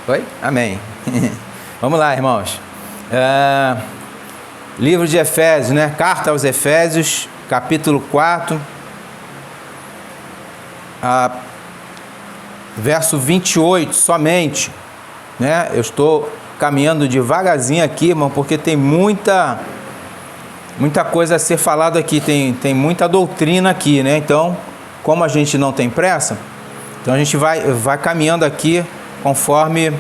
Oi? Amém. Vamos lá, irmãos. Livro de Efésios, né? Carta aos Efésios, capítulo 4, verso 28 somente, né? Eu estou caminhando devagarzinho aqui, irmão, porque tem muita coisa a ser falado aqui, tem muita doutrina aqui, né? Então, como a gente não tem pressa, então a gente vai caminhando aqui conforme.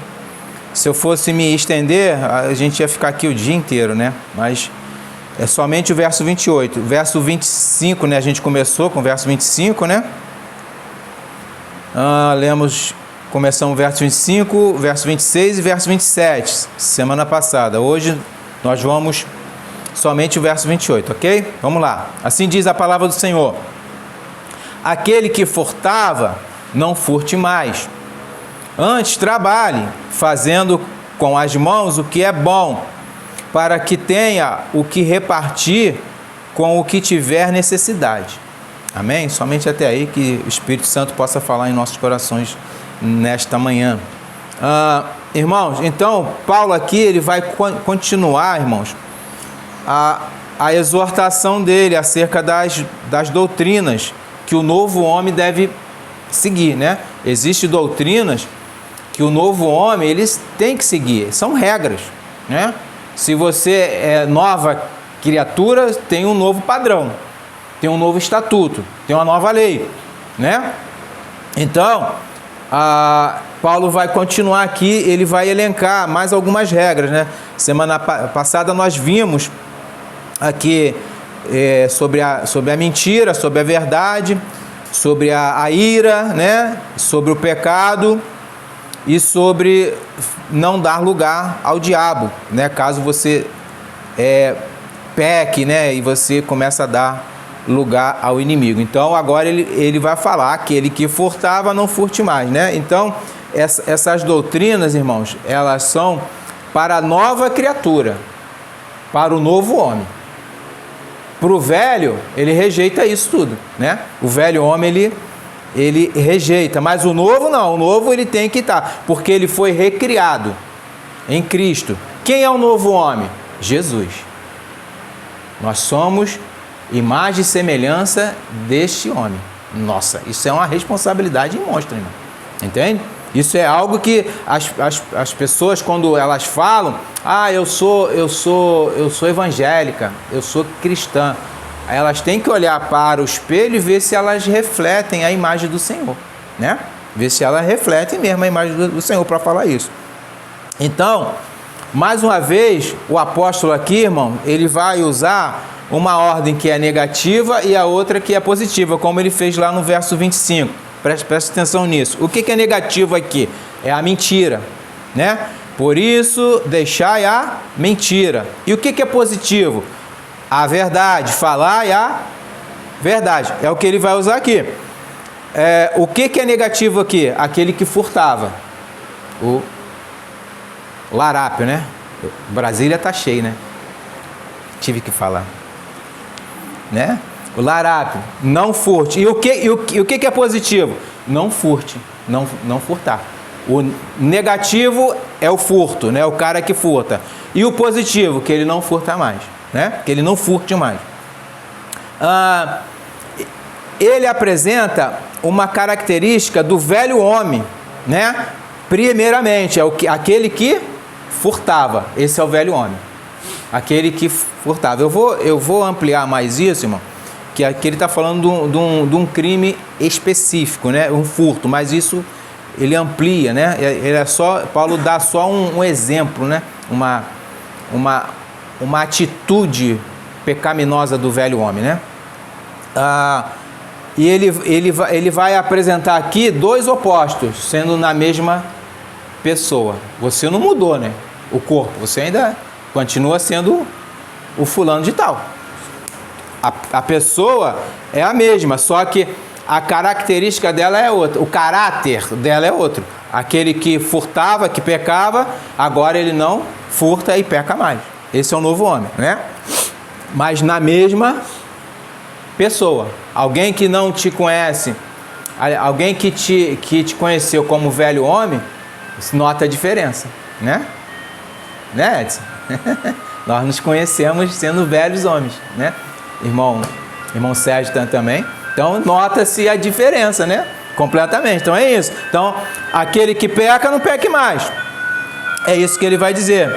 Se eu fosse me estender, a gente ia ficar aqui o dia inteiro, né? Mas é somente o verso 28. Verso 25, né? A gente começou com o verso 25, né? Começamos o verso 25, verso 26 e verso 27, semana passada. Hoje nós vamos somente o verso 28, ok? Vamos lá. Assim diz a palavra do Senhor: aquele que furtava, não furte mais. Antes trabalhe, fazendo com as mãos o que é bom, para que tenha o que repartir com o que tiver necessidade. Amém? Somente até aí que o Espírito Santo possa falar em nossos corações nesta manhã. Irmãos, então, Paulo aqui, ele vai continuar, irmãos, a exortação dele acerca das doutrinas que o novo homem deve seguir, né? Existem doutrinas que o novo homem, eles têm que seguir, são regras, né? Se você é nova criatura, tem um novo padrão, tem um novo estatuto, tem uma nova lei, né? Então, Paulo vai continuar aqui, ele vai elencar mais algumas regras, né? Semana passada nós vimos aqui sobre a mentira, sobre a verdade, sobre a ira, né? Sobre o pecado e sobre não dar lugar ao diabo, né? Caso você peque, né? E você começa a dar lugar ao inimigo. Então agora ele vai falar: aquele que furtava, não furte mais, né? Então essas doutrinas, irmãos, elas são para a nova criatura, para o novo homem. Para o velho, ele rejeita isso tudo, né? O velho homem, ele rejeita, mas o novo não, o novo ele tem que estar, porque ele foi recriado em Cristo. Quem é o novo homem? Jesus. Nós somos imagem e semelhança deste homem. Nossa, isso é uma responsabilidade monstra, irmão. Entende? Isso é algo que as pessoas, quando elas falam: eu sou evangélica, eu sou cristã, elas têm que olhar para o espelho e ver se elas refletem a imagem do Senhor, né? Ver se elas refletem mesmo a imagem do Senhor para falar isso. Então, mais uma vez, o apóstolo aqui, irmão, ele vai usar uma ordem que é negativa e a outra que é positiva, como ele fez lá no verso 25. Presta atenção nisso. O que é negativo aqui? É a mentira, né? Por isso, deixai a mentira. E o que é positivo? A verdade. Falar a verdade. É o que ele vai usar aqui. O que é negativo aqui? Aquele que furtava. O larápio, né? Brasília tá cheio, né? Tive que falar. Né? O larápio, não furte. E o que é positivo? Não furte, não furtar. O negativo é o furto, né? O cara que furta. E o positivo, que ele não furta mais, né? Que ele não furte mais. Ele apresenta uma característica do velho homem, né? Primeiramente, aquele que furtava. Esse é o velho homem. Aquele que furtava. Eu vou ampliar mais isso, irmão. Que aqui ele está falando de um crime específico, né? Um furto, mas isso ele amplia, né? Paulo dá só um exemplo, né? Uma atitude pecaminosa do velho homem, né? E ele vai apresentar aqui dois opostos, sendo na mesma pessoa. Você não mudou, né? O corpo, você ainda continua sendo o fulano de tal. A pessoa é a mesma, só que a característica dela é outra, o caráter dela é outro. Aquele que furtava, que pecava, agora ele não furta e peca mais. Esse é o novo homem, né? Mas na mesma pessoa. Alguém que não te conhece, alguém que te conheceu como velho homem, Nota a diferença, né? Né, Edson? Nós nos conhecemos sendo velhos homens, né? Irmão Sérgio também. Então, nota-se a diferença, né? Completamente. Então, é isso. Então, aquele que peca, não peque mais. É isso que ele vai dizer.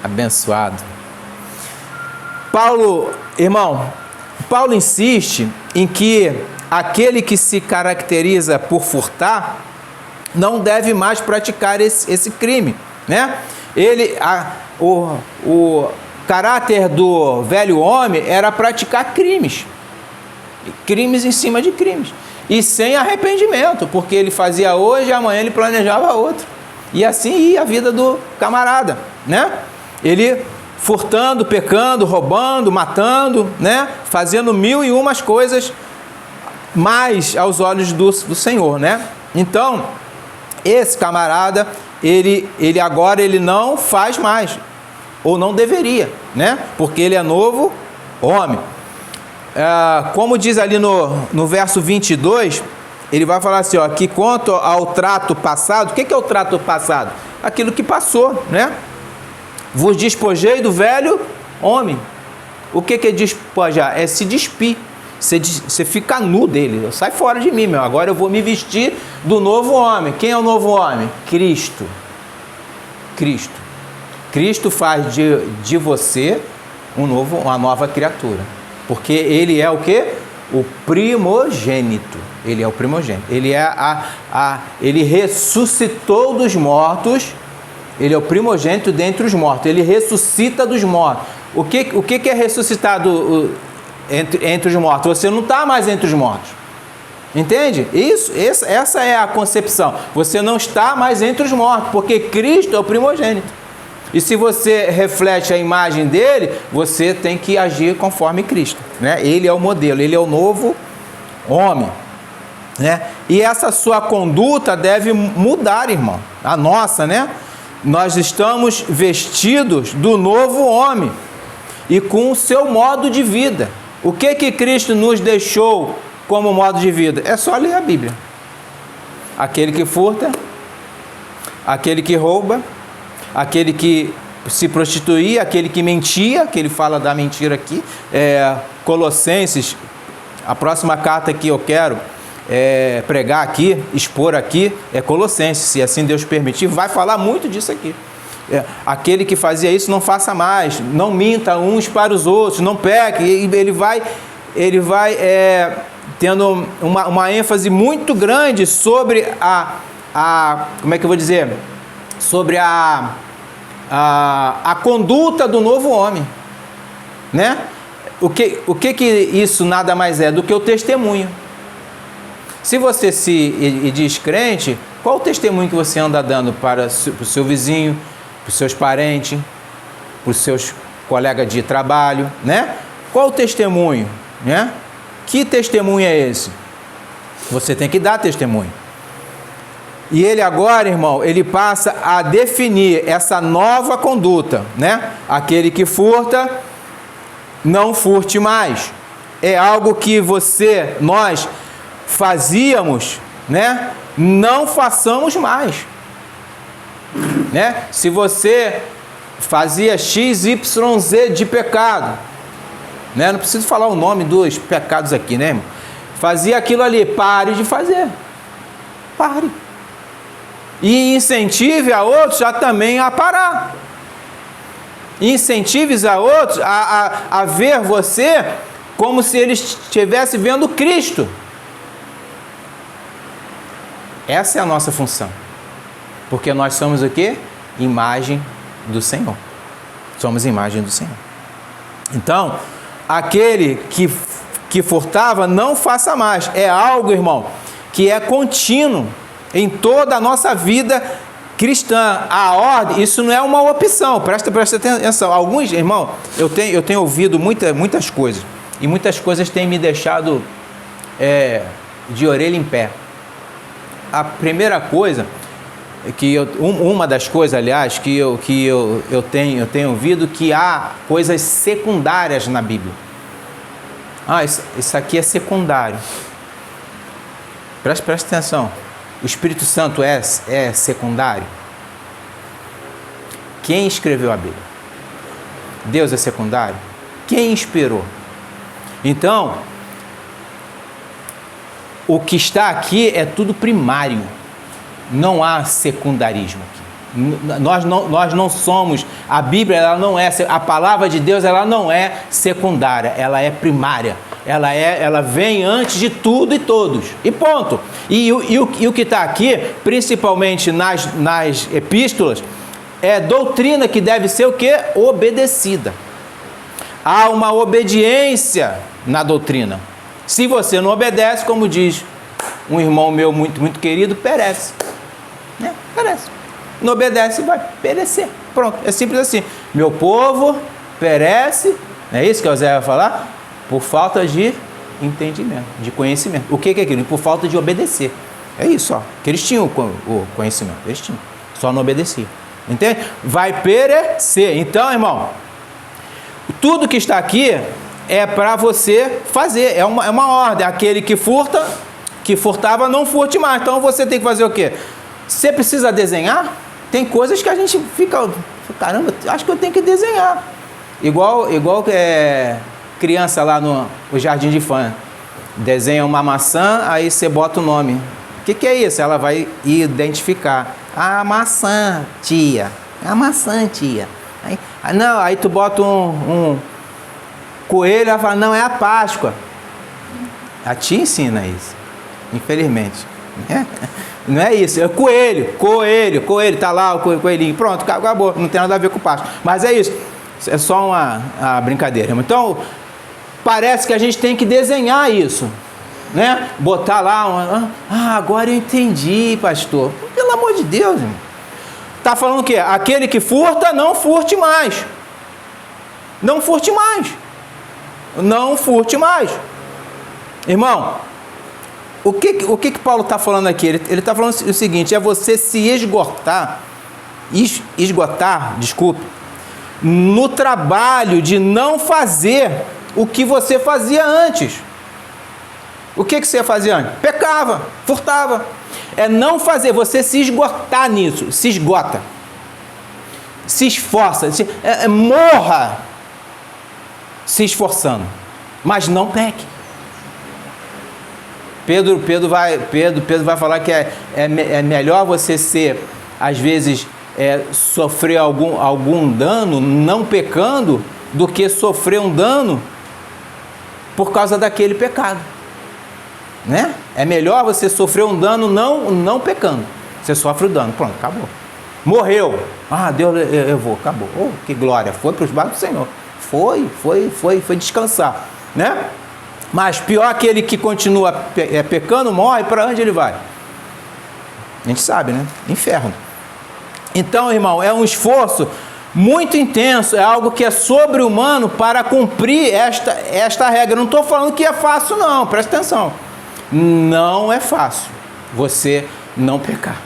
Abençoado. Paulo insiste em que aquele que se caracteriza por furtar não deve mais praticar esse crime, né? O caráter do velho homem era praticar crimes em cima de crimes, e sem arrependimento, porque ele fazia hoje e amanhã ele planejava outro, e assim ia a vida do camarada, né? Ele furtando, pecando, roubando, matando, né? Fazendo 1001 coisas mais aos olhos do Senhor, né? Então, esse camarada, ele agora não faz mais, ou não deveria, né? Porque ele é novo homem. Como diz ali no verso 22, ele vai falar assim, ó, que quanto ao trato passado, o que é o trato passado? Aquilo que passou, né? Vos despojei do velho homem. O que é despojar? É se despir. Você fica nu dele. Sai fora de mim, meu. Agora eu vou me vestir do novo homem. Quem é o novo homem? Cristo. Cristo faz de você uma nova criatura. Porque ele é o quê? O primogênito. Ele é o primogênito. Ele ele ressuscitou dos mortos. Ele é o primogênito dentre os mortos. Ele ressuscita dos mortos. O que é ressuscitado entre os mortos? Você não está mais entre os mortos. Entende? Essa é a concepção. Você não está mais entre os mortos, porque Cristo é o primogênito. E se você reflete a imagem dele, você tem que agir conforme Cristo, né? Ele é o modelo, ele é o novo homem, né? E essa sua conduta deve mudar, irmão. A nossa, né? Nós estamos vestidos do novo homem e com o seu modo de vida. O que Cristo nos deixou como modo de vida? É só ler a Bíblia. Aquele que furta, aquele que rouba, aquele que se prostituía, aquele que mentia, que ele fala da mentira aqui. Colossenses, a próxima carta que eu quero pregar aqui, expor aqui, é Colossenses, se assim Deus permitir, vai falar muito disso aqui. Aquele que fazia isso, não faça mais, não minta uns para os outros, não peque. Ele vai tendo uma ênfase muito grande sobre como é que eu vou dizer? Sobre a conduta do novo homem, né? O que isso nada mais é do que o testemunho. Se você se diz crente, qual o testemunho que você anda dando para o seu vizinho, para os seus parentes, para os seus colegas de trabalho, né? Qual o testemunho, né? Que testemunho é esse? Você tem que dar testemunho. E ele agora, irmão, ele passa a definir essa nova conduta, né? Aquele que furta, não furte mais. É algo que nós fazíamos, né? Não façamos mais, né? Se você fazia X, Y, Z de pecado, né? Não preciso falar o nome dos pecados aqui, né, irmão? Fazia aquilo ali, pare de fazer. Pare. E incentive a outros a também a parar. Incentive a outros a ver você como se eles estivessem vendo Cristo. Essa é a nossa função. Porque nós somos o quê? Imagem do Senhor. Somos imagem do Senhor. Então, aquele que furtava, não faça mais. É algo, irmão, que é contínuo em toda a nossa vida cristã. A ordem, isso não é uma opção. Presta atenção. Alguns, irmão, eu tenho ouvido muitas coisas. E muitas coisas têm me deixado de orelha em pé. A primeira coisa, uma das coisas, aliás, que eu tenho ouvido, que há coisas secundárias na Bíblia. Isso aqui é secundário. Presta atenção. O Espírito Santo é secundário? Quem escreveu a Bíblia? Deus é secundário? Quem inspirou? Então, o que está aqui é tudo primário. Não há secundarismo aqui. Nós não somos, a Bíblia ela não é, a palavra de Deus ela não é secundária, ela é primária. Ela vem antes de tudo e todos. E ponto. E o que está aqui, principalmente nas epístolas, é doutrina que deve ser o quê? Obedecida. Há uma obediência na doutrina. Se você não obedece, como diz um irmão meu muito, muito querido, perece. Né? Perece. Não obedece, vai perecer. Pronto, é simples assim. Meu povo perece, não é isso que o Zé vai falar? Por falta de entendimento, de conhecimento. O que é aquilo? Por falta de obedecer. É isso, ó. Que eles tinham o conhecimento, eles tinham. Só não obedeciam. Entende? Vai perecer. Então, irmão, tudo que está aqui é para você fazer. É uma ordem. Aquele que furtava, não furte mais. Então, você tem que fazer o quê? Você precisa desenhar? Tem coisas que a gente fica... Caramba, acho que eu tenho que desenhar. Igual criança lá no jardim de infância. Desenha uma maçã, aí você bota o nome. O que é isso? Ela vai identificar. A maçã, tia. A maçã, tia. Aí tu bota um coelho, ela fala, não, é a Páscoa. A tia ensina isso. Infelizmente. Não é isso, é coelho, tá lá o coelhinho, pronto, acabou, não tem nada a ver com o Páscoa. Mas é isso, é só uma brincadeira. Então, parece que a gente tem que desenhar isso, né? Botar lá, agora eu entendi, pastor. Pelo amor de Deus, irmão. Tá falando o quê? Aquele que furta, não furte mais. Não furte mais. Não furte mais. Irmão, o que Paulo está falando aqui? Ele está falando o seguinte, é você se esgotar, no trabalho de não fazer o que você fazia antes. O que você fazia antes? Pecava, furtava. É não fazer, você se esgotar nisso, se esgota. Se esforça, morra se esforçando, mas não peque. Pedro vai falar que é melhor você às vezes, sofrer algum dano não pecando, do que sofrer um dano por causa daquele pecado. Né? É melhor você sofrer um dano não pecando. Você sofre o dano, pronto, acabou. Morreu. Deus, eu vou, acabou. Oh, que glória, foi para os braços do Senhor. Foi descansar, né? Mas pior aquele que continua pecando, morre, para onde ele vai? A gente sabe, né? Inferno. Então, irmão, é um esforço muito intenso, é algo que é sobre-humano para cumprir esta regra. Não estou falando que é fácil, não, presta atenção. Não é fácil você não pecar.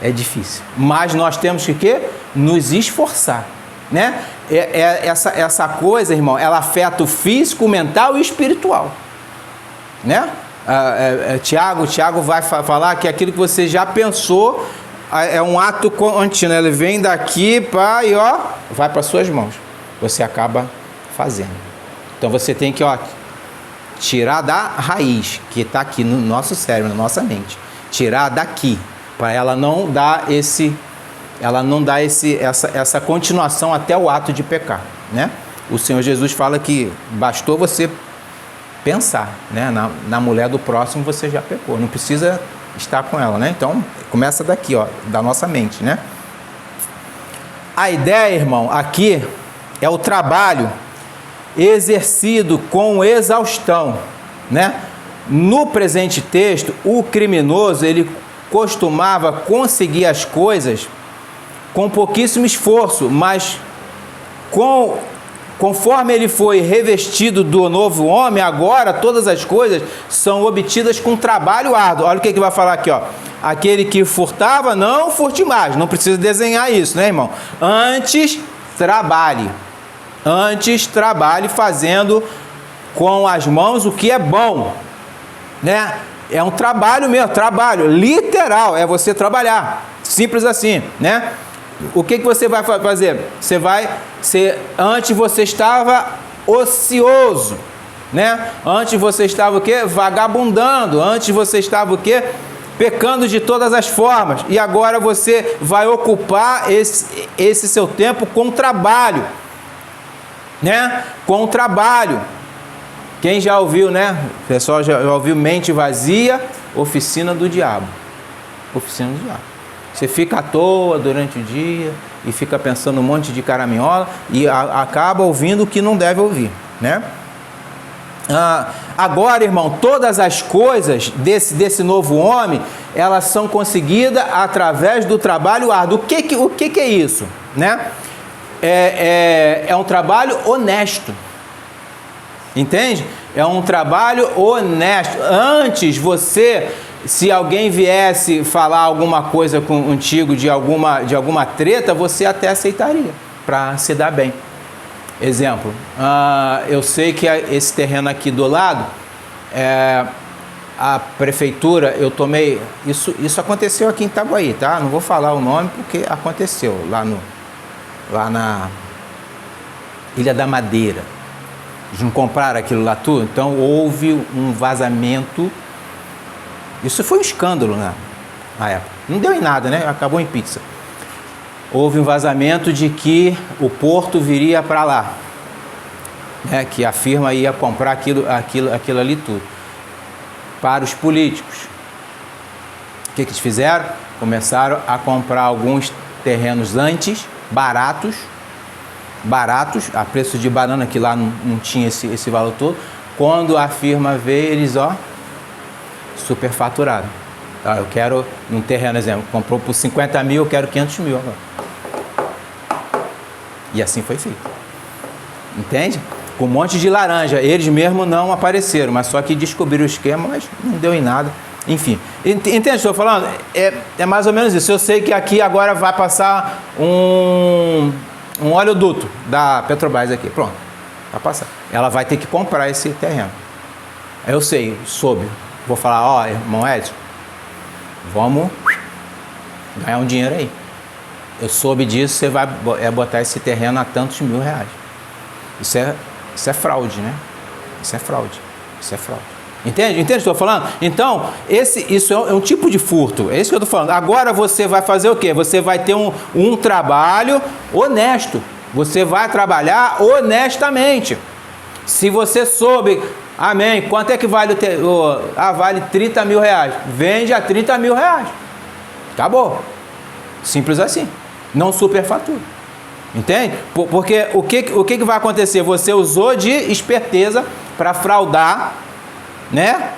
É difícil. Mas nós temos que nos esforçar, né? Essa coisa, irmão, ela afeta o físico, o mental e o espiritual, né? Tiago vai falar que aquilo que você já pensou é um ato contínuo. Ele vem daqui e vai para suas mãos. Você acaba fazendo. Então você tem que tirar da raiz que está aqui no nosso cérebro, na nossa mente. Tirar daqui para ela não dar essa continuação até o ato de pecar, né? O Senhor Jesus fala que bastou você pensar, né? Na mulher do próximo você já pecou, não precisa estar com ela, né? Então, começa daqui, da nossa mente, né? A ideia, irmão, aqui é o trabalho exercido com exaustão, né? No presente texto, o criminoso, ele costumava conseguir as coisas com pouquíssimo esforço, mas conforme ele foi revestido do novo homem, agora todas as coisas são obtidas com trabalho árduo. Olha o que vai falar aqui, aquele que furtava, não furte mais. Não precisa desenhar isso, né, irmão? Antes trabalhe fazendo com as mãos o que é bom, né? É um trabalho mesmo, trabalho, literal, é você trabalhar. Simples assim, né? O que você vai fazer? Antes você estava ocioso, né? Antes você estava o quê? Vagabundando. Antes você estava o quê? Pecando de todas as formas. E agora você vai ocupar esse seu tempo com trabalho, né? Com trabalho. Quem já ouviu, né? O pessoal já ouviu mente vazia, oficina do diabo. Oficina do diabo. Você fica à toa durante o dia e fica pensando um monte de caraminhola e acaba ouvindo o que não deve ouvir, né? Agora, irmão, todas as coisas desse novo homem, elas são conseguidas através do trabalho árduo. O que é isso, né? É um trabalho honesto. Entende? É um trabalho honesto. Antes se alguém viesse falar alguma coisa contigo de alguma treta, você até aceitaria para se dar bem. Exemplo, eu sei que esse terreno aqui do lado, a prefeitura, eu tomei, isso aconteceu aqui em Itaguaí, tá? Não vou falar o nome porque aconteceu lá na Ilha da Madeira. Eles não compraram aquilo lá tudo, então houve um vazamento. Isso foi um escândalo na época. Não deu em nada, né? Acabou em pizza. Houve um vazamento de que o porto viria para lá, né? Que a firma ia comprar aquilo ali tudo. Para os políticos. O que eles fizeram? Começaram a comprar alguns terrenos antes, baratos, a preço de banana, que lá não tinha esse valor todo. Quando a firma veio, eles, superfaturaram. Eu quero, um terreno, exemplo, comprou por 50 mil, eu quero 500 mil agora. E assim foi feito. Entende? Com um monte de laranja. Eles mesmo não apareceram, mas só que descobriram o esquema, mas não deu em nada. Enfim. Entende o que estou falando? É mais ou menos isso. Eu sei que aqui agora vai passar um oleoduto da Petrobras aqui. Pronto. Vai passar. Ela vai ter que comprar esse terreno. Eu sei, soube. Vou falar, irmão Edson, vamos ganhar um dinheiro aí. Eu soube disso, você vai botar esse terreno a tantos mil reais. Isso é fraude, né? Isso é fraude. Entende o que eu estou falando? Então, isso é um tipo de furto. É isso que eu estou falando. Agora você vai fazer o quê? Você vai ter um trabalho honesto. Você vai trabalhar honestamente. Se você soube, amém, quanto é que vale vale 30 mil reais. Vende a 30 mil reais. Acabou. Simples assim. Não superfatura. Entende? Porque o que vai acontecer? Você usou de esperteza para fraudar, né?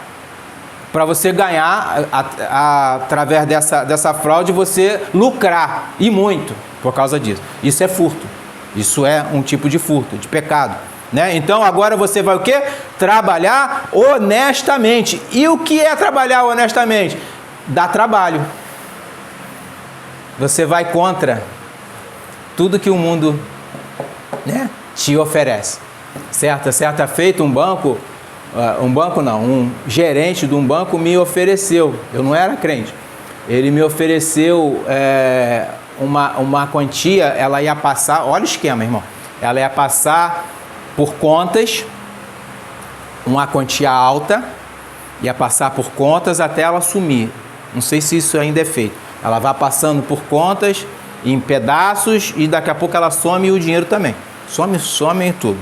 Para você ganhar, através dessa fraude, você lucrar, e muito, por causa disso. Isso é furto. Isso é um tipo de furto, de pecado, né? Então, agora você vai o quê? Trabalhar honestamente. E o que é trabalhar honestamente? Dá trabalho. Você vai contra tudo que o mundo, né, te oferece. Certa feita, um gerente de um banco me ofereceu, eu não era crente, ele me ofereceu uma quantia, ela ia passar, olha o esquema, irmão, ela ia passar por contas, uma quantia alta, ia passar por contas até ela sumir. Não sei se isso ainda é feito. Ela vai passando por contas em pedaços e daqui a pouco ela some e o dinheiro também. Some tudo.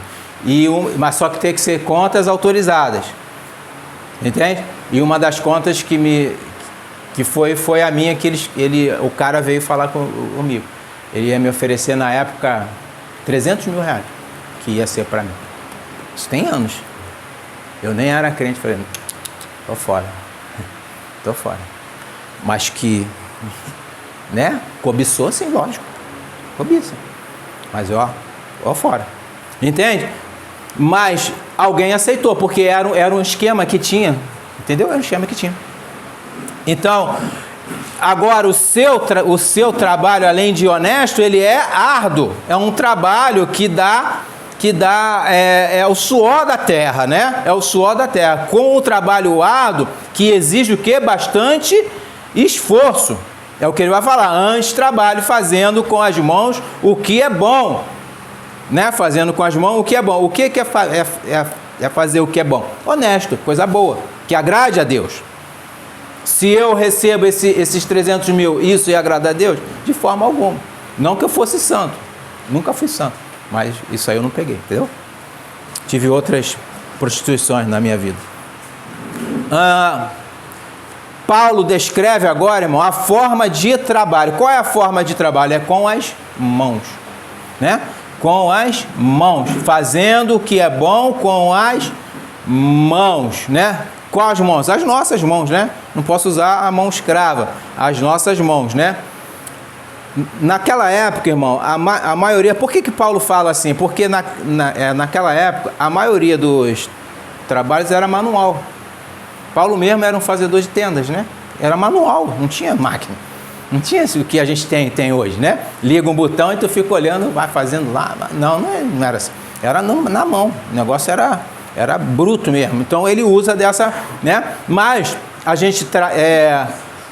Mas só que tem que ser contas autorizadas. Entende? E uma das contas que foi a minha, que o cara veio falar comigo. Ele ia me oferecer na época 300 mil reais, que ia ser para mim. Isso tem anos. Eu nem era crente, falei, tô fora. Mas que, né? Cobiçou, sim, lógico. Cobiça. Mas fora. Entende? Mas alguém aceitou, porque era um esquema que tinha. Entendeu? Era um esquema que tinha. Então, agora o seu trabalho, além de honesto, ele é árduo. É um trabalho que que dá o suor da terra, né? É o suor da terra, com o trabalho árduo, que exige o quê? Bastante esforço. É o que ele vai falar, antes trabalho fazendo com as mãos o que é bom, né? Fazendo com as mãos o que é bom. O que é fazer o que é bom? Honesto, coisa boa, que agrade a Deus. Se eu recebo esses 300 mil, isso ia agradar a Deus? De forma alguma. Não que eu fosse santo, nunca fui santo, mas isso aí eu não peguei, entendeu? Tive outras prostituições na minha vida. Paulo descreve agora, irmão, a forma de trabalho. Qual é a forma de trabalho? É com as mãos, né? Com as mãos, fazendo o que é bom com as mãos, né? Quais mãos? As nossas mãos, né? Não posso usar a mão escrava, as nossas mãos, né? Naquela época, irmão, a maioria... Por que Paulo fala assim? Porque naquela época, a maioria dos trabalhos era manual. Paulo mesmo era um fazedor de tendas, né? Era manual, não tinha máquina. Não tinha o que a gente tem hoje, né? Liga um botão e tu fica olhando, vai fazendo lá. Não era assim. Era na mão. O negócio era bruto mesmo. Então ele usa dessa, né? Mas a gente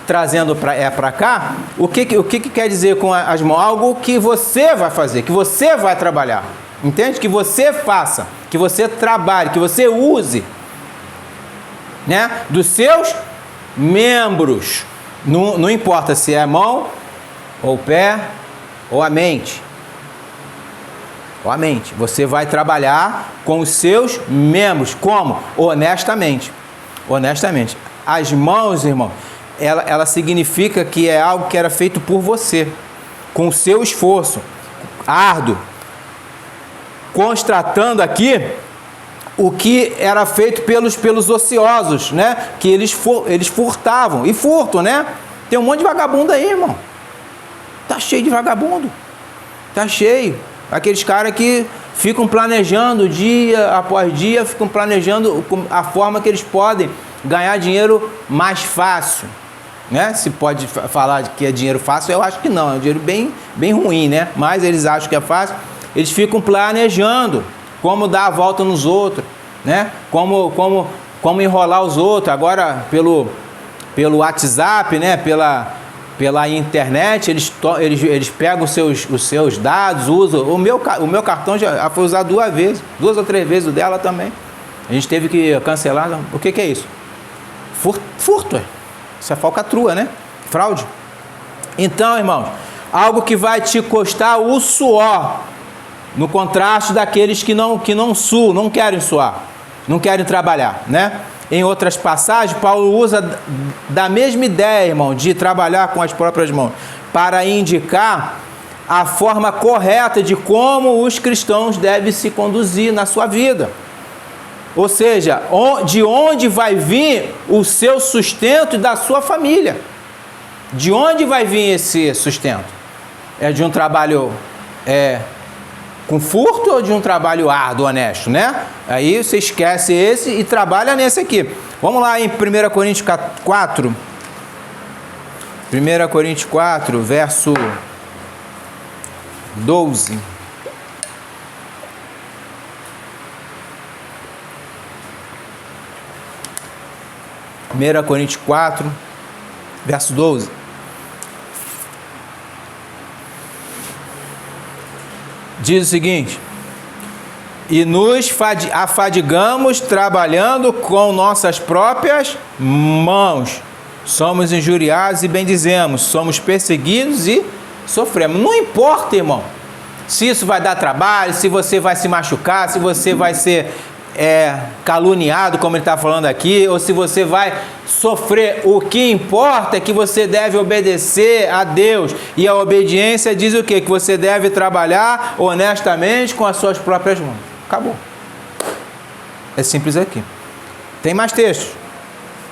trazendo para cá, o que quer dizer com as mãos? Algo que você vai fazer, que você vai trabalhar. Entende? Que você faça, que você trabalhe, que você use, né? Dos seus membros. Não importa se é a mão, ou o pé, ou a mente. Ou a mente. Você vai trabalhar com os seus membros. Como? Honestamente. Honestamente. As mãos, irmão, ela significa que é algo que era feito por você, com o seu esforço árduo, constatando aqui o que era feito pelos ociosos, né? Que eles furtavam, e furtam, né? Tem um monte de vagabundo aí, irmão. Tá cheio de vagabundo. Tá cheio. Aqueles caras que ficam planejando dia após dia, ficam planejando a forma que eles podem ganhar dinheiro mais fácil, né? Se pode falar que é dinheiro fácil, eu acho que não. É um dinheiro bem ruim, né? Mas eles acham que é fácil. Eles ficam planejando como dar a volta nos outros, né? Como enrolar os outros. Agora, pelo WhatsApp, né? Pela internet, eles pegam os seus dados, usam. O meu cartão já foi usado 2 ou 3 vezes, o dela também. A gente teve que cancelar. O que é isso? Furto. Isso é falcatrua, né? Fraude. Então, irmãos, algo que vai te custar o suor, no contraste daqueles que não querem suar, não querem trabalhar, né? Em outras passagens, Paulo usa da mesma ideia, irmão, de trabalhar com as próprias mãos, para indicar a forma correta de como os cristãos devem se conduzir na sua vida. Ou seja, de onde vai vir o seu sustento e da sua família. De onde vai vir esse sustento? É de um trabalho com furto ou de um trabalho árduo, honesto, né? Aí você esquece esse e trabalha nesse aqui. Vamos lá em 1 Coríntios 4. 1 Coríntios 4, verso 12. 1 Coríntios 4, verso 12. Diz o seguinte: e nos afadigamos trabalhando com nossas próprias mãos. Somos injuriados e bendizemos. Somos perseguidos e sofremos. Não importa, irmão, se isso vai dar trabalho, se você vai se machucar, se você vai ser caluniado, como ele está falando aqui, ou se você vai sofrer. O que importa é que você deve obedecer a Deus, e a obediência diz o quê? Que você deve trabalhar honestamente com as suas próprias mãos. Acabou. É simples aqui. Tem mais textos.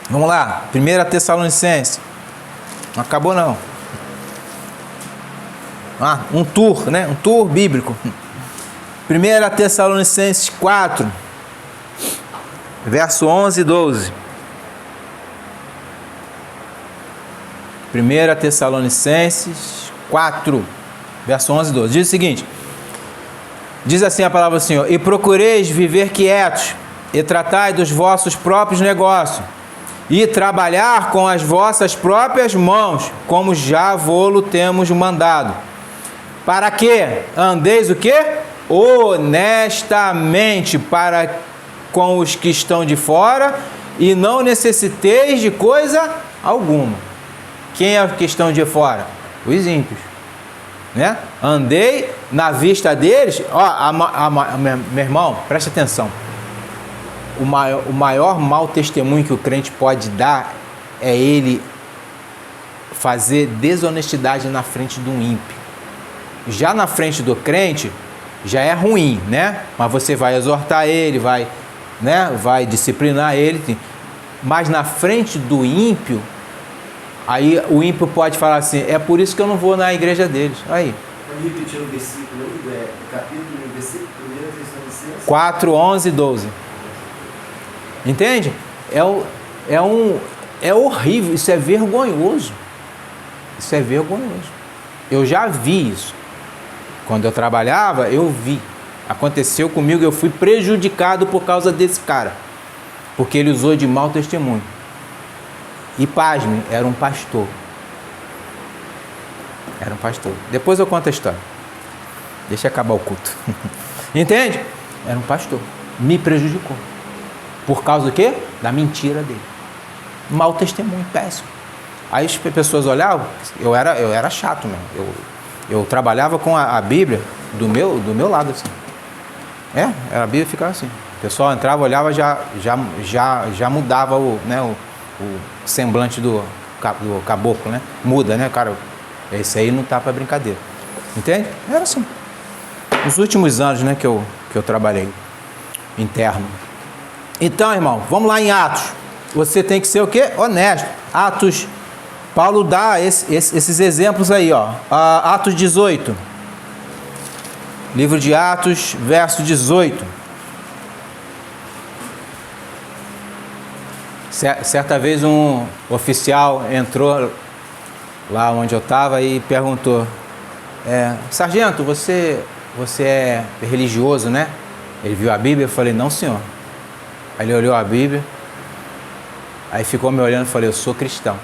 Vamos lá. 1 Tessalonicenses. Não acabou não. Um tour, né? Um tour bíblico. 1 Tessalonicenses 4, verso 11 e 12. 1 Tessalonicenses 4, verso 11 e 12. Diz o seguinte: Diz assim a palavra do Senhor: e procureis viver quietos, e tratai dos vossos próprios negócios, e trabalhar com as vossas próprias mãos, como já vô-lo temos mandado. Para que andeis o quê? Honestamente para com os que estão de fora, e não necessiteis de coisa alguma. Quem é os que estão de fora? Os ímpios, né? Andei na vista deles. Ó, meu irmão, preste atenção. O maior mau testemunho que o crente pode dar é ele fazer desonestidade na frente de um ímpio. Já na frente do crente, já é ruim, né? Mas você vai exortar ele, vai disciplinar ele. Mas na frente do ímpio, aí o ímpio pode falar assim: é por isso que eu não vou na igreja deles. Aí. Pode repetir o versículo, capítulo, versículo 1 4, 11 e 12. Entende? É horrível, isso é vergonhoso. Isso é vergonhoso. Eu já vi isso. Quando eu trabalhava, eu vi. Aconteceu comigo, eu fui prejudicado por causa desse cara. Porque ele usou de mau testemunho. E pasme, era um pastor. Era um pastor. Depois eu conto a história. Deixa acabar o culto. Entende? Era um pastor. Me prejudicou. Por causa do quê? Da mentira dele. Mau testemunho, péssimo. Aí as pessoas olhavam, eu era chato mesmo. Eu trabalhava com a Bíblia do meu lado, assim. A Bíblia ficava assim. O pessoal entrava, olhava, já mudava o semblante do caboclo, né? Muda, né, cara? Esse aí não tá para brincadeira. Entende? Era assim. Nos últimos anos, né, que eu trabalhei interno. Então, irmão, vamos lá em Atos. Você tem que ser o quê? Honesto. Atos, Paulo dá esses exemplos aí, ó. Atos 18. Livro de Atos, verso 18. Certa vez um oficial entrou lá onde eu estava e perguntou: sargento, você é religioso, né? Ele viu a Bíblia, eu falei: não, senhor. Aí ele olhou a Bíblia, aí ficou me olhando e falei: eu sou cristão.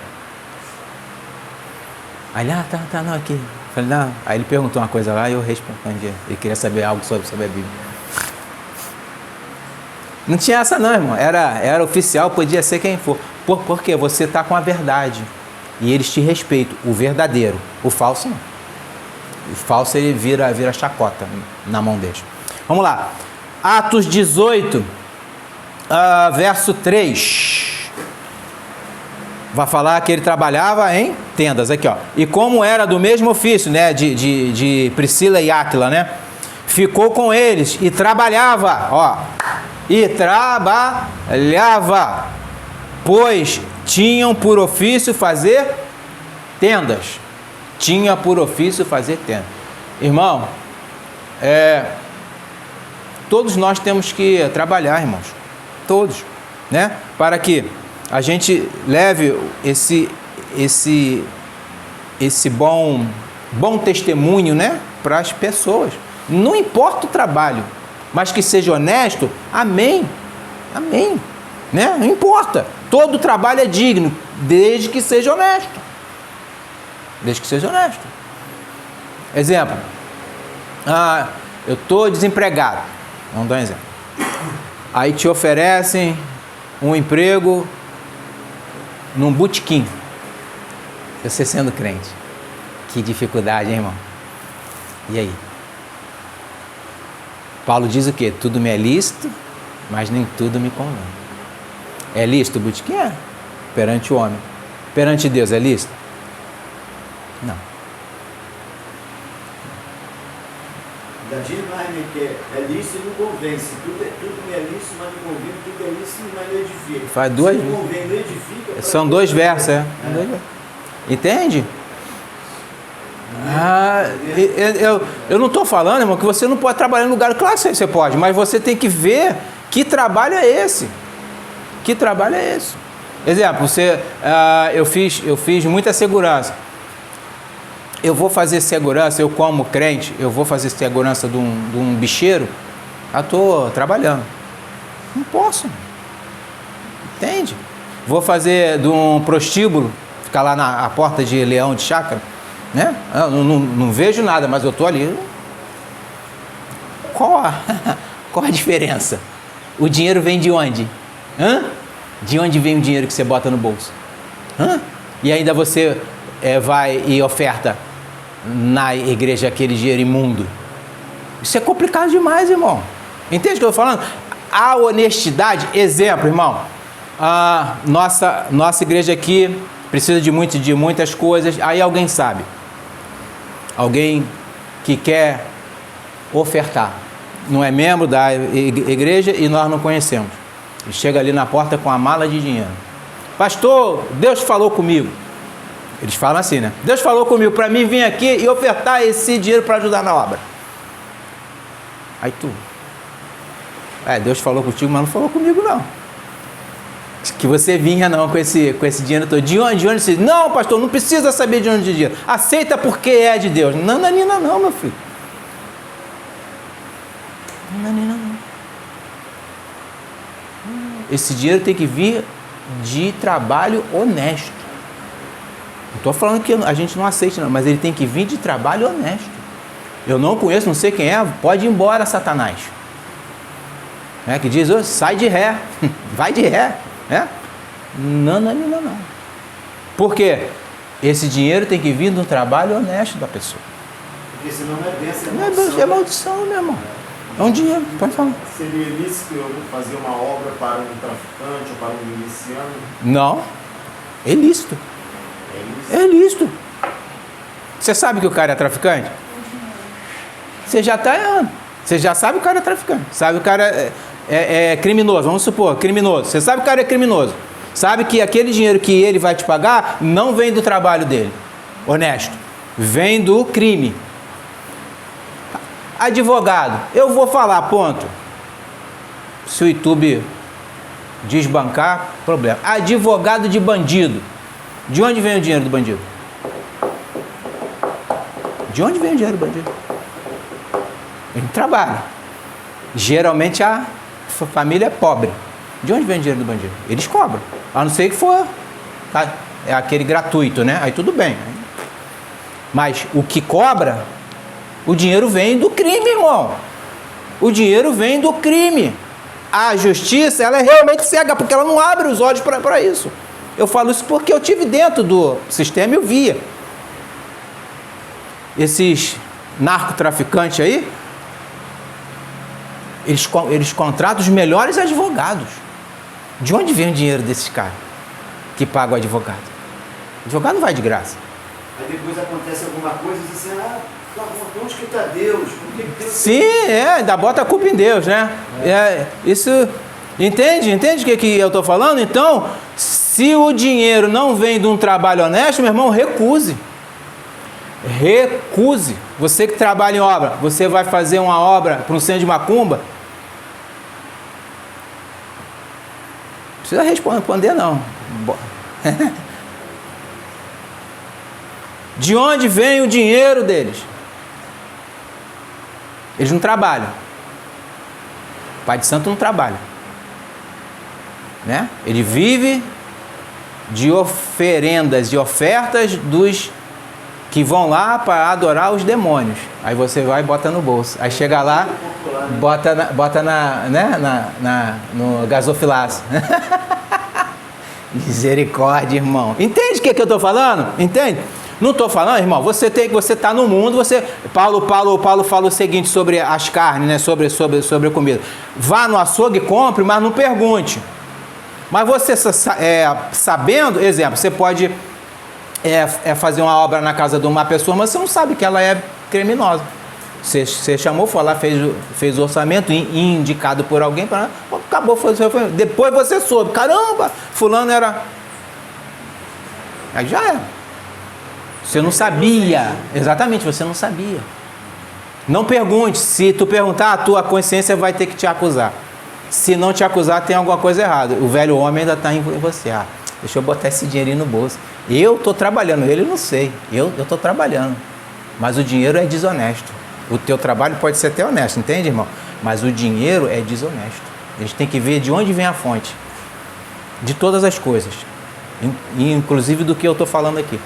Aí ele: tá, não, aqui. Eu falei: não. Aí ele perguntou uma coisa lá e eu respondi. Ele queria saber algo sobre a Bíblia. Não tinha essa não, irmão. Era oficial, podia ser quem for. Porque você está com a verdade. E eles te respeitam. O verdadeiro. O falso não. O falso ele vira chacota na mão deles. Vamos lá. Atos 18, verso 3. Vai falar que ele trabalhava em tendas. Aqui, ó. E como era do mesmo ofício, né? De Priscila e Áquila, né? Ficou com eles e trabalhava, ó. E trabalhava, pois tinham por ofício fazer tendas. Tinha por ofício fazer tendas. Irmão, todos nós temos que trabalhar, irmãos. Todos, né? Para que a gente leve esse bom testemunho, né? Para as pessoas. Não importa o trabalho, mas que seja honesto, amém, né? Não importa, todo trabalho é digno, desde que seja honesto, Exemplo, eu estou desempregado, vamos dar um exemplo, aí te oferecem um emprego num botequim, você sendo crente, que dificuldade, hein, irmão? E aí? Paulo diz o quê? Tudo me é lícito, mas nem tudo me convém. É lícito o botequim? É. Perante o homem. Perante Deus é lícito? Não. Davi Marne, que é lícito e não convence. Tudo me é lícito, mas não convém. Tudo é lícito, mas não edifica. Faz duas. Se não convém, não edifica. São dois versos, Entende? Eu não estou falando, irmão, que você não pode trabalhar em lugar. Claro que você pode, mas você tem que ver que trabalho é esse. Que trabalho é esse? Exemplo, eu fiz muita segurança. eu vou fazer segurança, eu como crente, eu vou fazer segurança de um bicheiro, eu estou trabalhando. Não posso. Entende? Vou fazer de um prostíbulo, ficar lá na porta de leão de chácara, né? Eu não vejo nada, mas eu estou ali. Qual a diferença? O dinheiro vem de onde? De onde vem o dinheiro que você bota no bolso? E ainda você vai e oferta na igreja aquele dinheiro imundo. Isso é complicado demais, irmão. Entende o que eu estou falando? A honestidade, exemplo, irmão. A nossa igreja aqui precisa de muitas coisas. Aí alguém sabe. Alguém que quer ofertar. Não é membro da igreja e nós não conhecemos. Ele chega ali na porta com a mala de dinheiro. Pastor, Deus falou comigo. Eles falam assim, né? Deus falou comigo para mim vir aqui e ofertar esse dinheiro para ajudar na obra. Aí tu... Deus falou contigo, mas não falou comigo não. Que você vinha não com esse dinheiro todo. De onde você... Não, pastor, não precisa saber de onde é dinheiro. Aceita porque é de Deus. Não, não, meu filho. Não. Esse dinheiro tem que vir de trabalho honesto. Não estou falando que a gente não aceite, não, mas ele tem que vir de trabalho honesto. Eu não conheço, não sei quem é, pode ir embora, Satanás. Que diz, sai de ré, vai de ré. Não. Por quê? Esse dinheiro tem que vir de um trabalho honesto da pessoa. Porque senão não é bênção, é maldição. É maldição, meu irmão. É um dinheiro, pode falar. Seria ilícito eu fazer uma obra para um traficante ou para um miliciano? Não. É ilícito. É ilícito. Você sabe que o cara é traficante? Você já está errando. Você já sabe que o cara é traficante. Sabe que o cara é criminoso. Vamos supor, criminoso. Você sabe que o cara é criminoso. Sabe que aquele dinheiro que ele vai te pagar não vem do trabalho dele. Honesto. Vem do crime. Advogado. Eu vou falar, ponto. Se o YouTube desbancar, problema. Advogado de bandido. De onde vem o dinheiro do bandido? De onde vem o dinheiro do bandido? Ele trabalha. Geralmente a família é pobre. De onde vem o dinheiro do bandido? Eles cobram. A não ser que for aquele gratuito, né? Aí tudo bem. Mas o que cobra, o dinheiro vem do crime, irmão. O dinheiro vem do crime. A justiça, ela é realmente cega, porque ela não abre os olhos para isso. Eu falo isso porque eu tive dentro do sistema e eu via. Esses narcotraficantes aí, eles contratam os melhores advogados. De onde vem o dinheiro desses caras que pagam o advogado? O advogado não vai de graça. Aí depois acontece alguma coisa e dizem, onde que está Deus? Por que Deus... Sim, ainda bota a culpa em Deus, né? Isso, entende o que eu estou falando? Então, se o dinheiro não vem de um trabalho honesto, meu irmão, recuse. Recuse. Você que trabalha em obra, você vai fazer uma obra para um centro de macumba? Não precisa responder, não. De onde vem o dinheiro deles? Eles não trabalham. O Pai de Santo não trabalha. Né? Ele vive de oferendas e ofertas dos que vão lá para adorar os demônios. Aí você vai e bota no bolso. Aí chega lá, bota no gasofilaço. Misericórdia, irmão. Entende o que eu estou falando? Entende? Não estou falando, irmão, você está no mundo, Paulo fala o seguinte sobre as carnes, né? sobre a comida. Vá no açougue e compre, mas não pergunte. Mas você sabendo, exemplo, você pode fazer uma obra na casa de uma pessoa, mas você não sabe que ela é criminosa. Você chamou, foi lá, fez o orçamento, indicado por alguém, acabou, foi. Depois você soube, caramba, fulano era... Aí já era. Você não sabia. Exatamente, você não sabia. Não pergunte. Se tu perguntar, a tua consciência vai ter que te acusar. Se não te acusar, tem alguma coisa errada. O velho homem ainda está em você. Deixa eu botar esse dinheirinho no bolso. Eu estou trabalhando, ele não sei. Eu estou trabalhando. mas o dinheiro é desonesto. O teu trabalho pode ser até honesto, entende, irmão? Mas o dinheiro é desonesto. A gente tem que ver de onde vem a fonte. De todas as coisas. Inclusive do que eu estou falando aqui.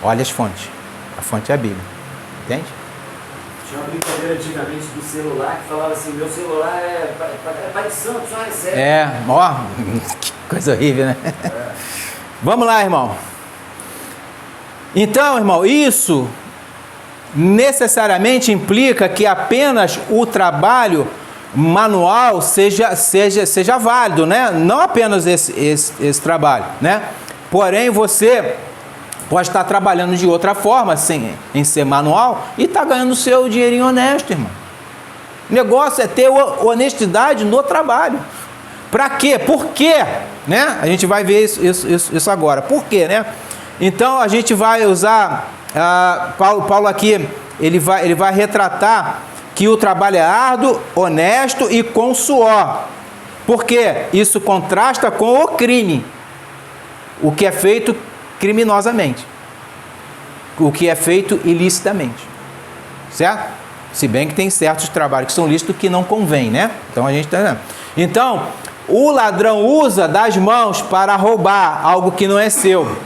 Olha as fontes. A fonte é a Bíblia. Entende? Tinha uma brincadeira antigamente do celular que falava assim, meu celular é pai de santo, só recebe. Ó, que coisa horrível, né? Vamos lá, irmão. Então, irmão, isso necessariamente implica que apenas o trabalho manual seja válido, né? Não apenas esse trabalho, né? Porém, você pode estar trabalhando de outra forma, em ser manual, e estar ganhando o seu dinheirinho honesto, irmão. O negócio é ter honestidade no trabalho. Para quê? Por quê? Né? A gente vai ver isso agora. Por quê, né? Então, a gente vai usar... Paulo aqui, ele vai retratar que o trabalho é árduo, honesto e com suor. Por quê? Isso contrasta com o crime. O que é feito criminosamente. O que é feito ilicitamente. Certo? Se bem que tem certos trabalhos que são lícitos que não convém, né? Então, a gente está vendo. Então, o ladrão usa das mãos para roubar algo que não é seu.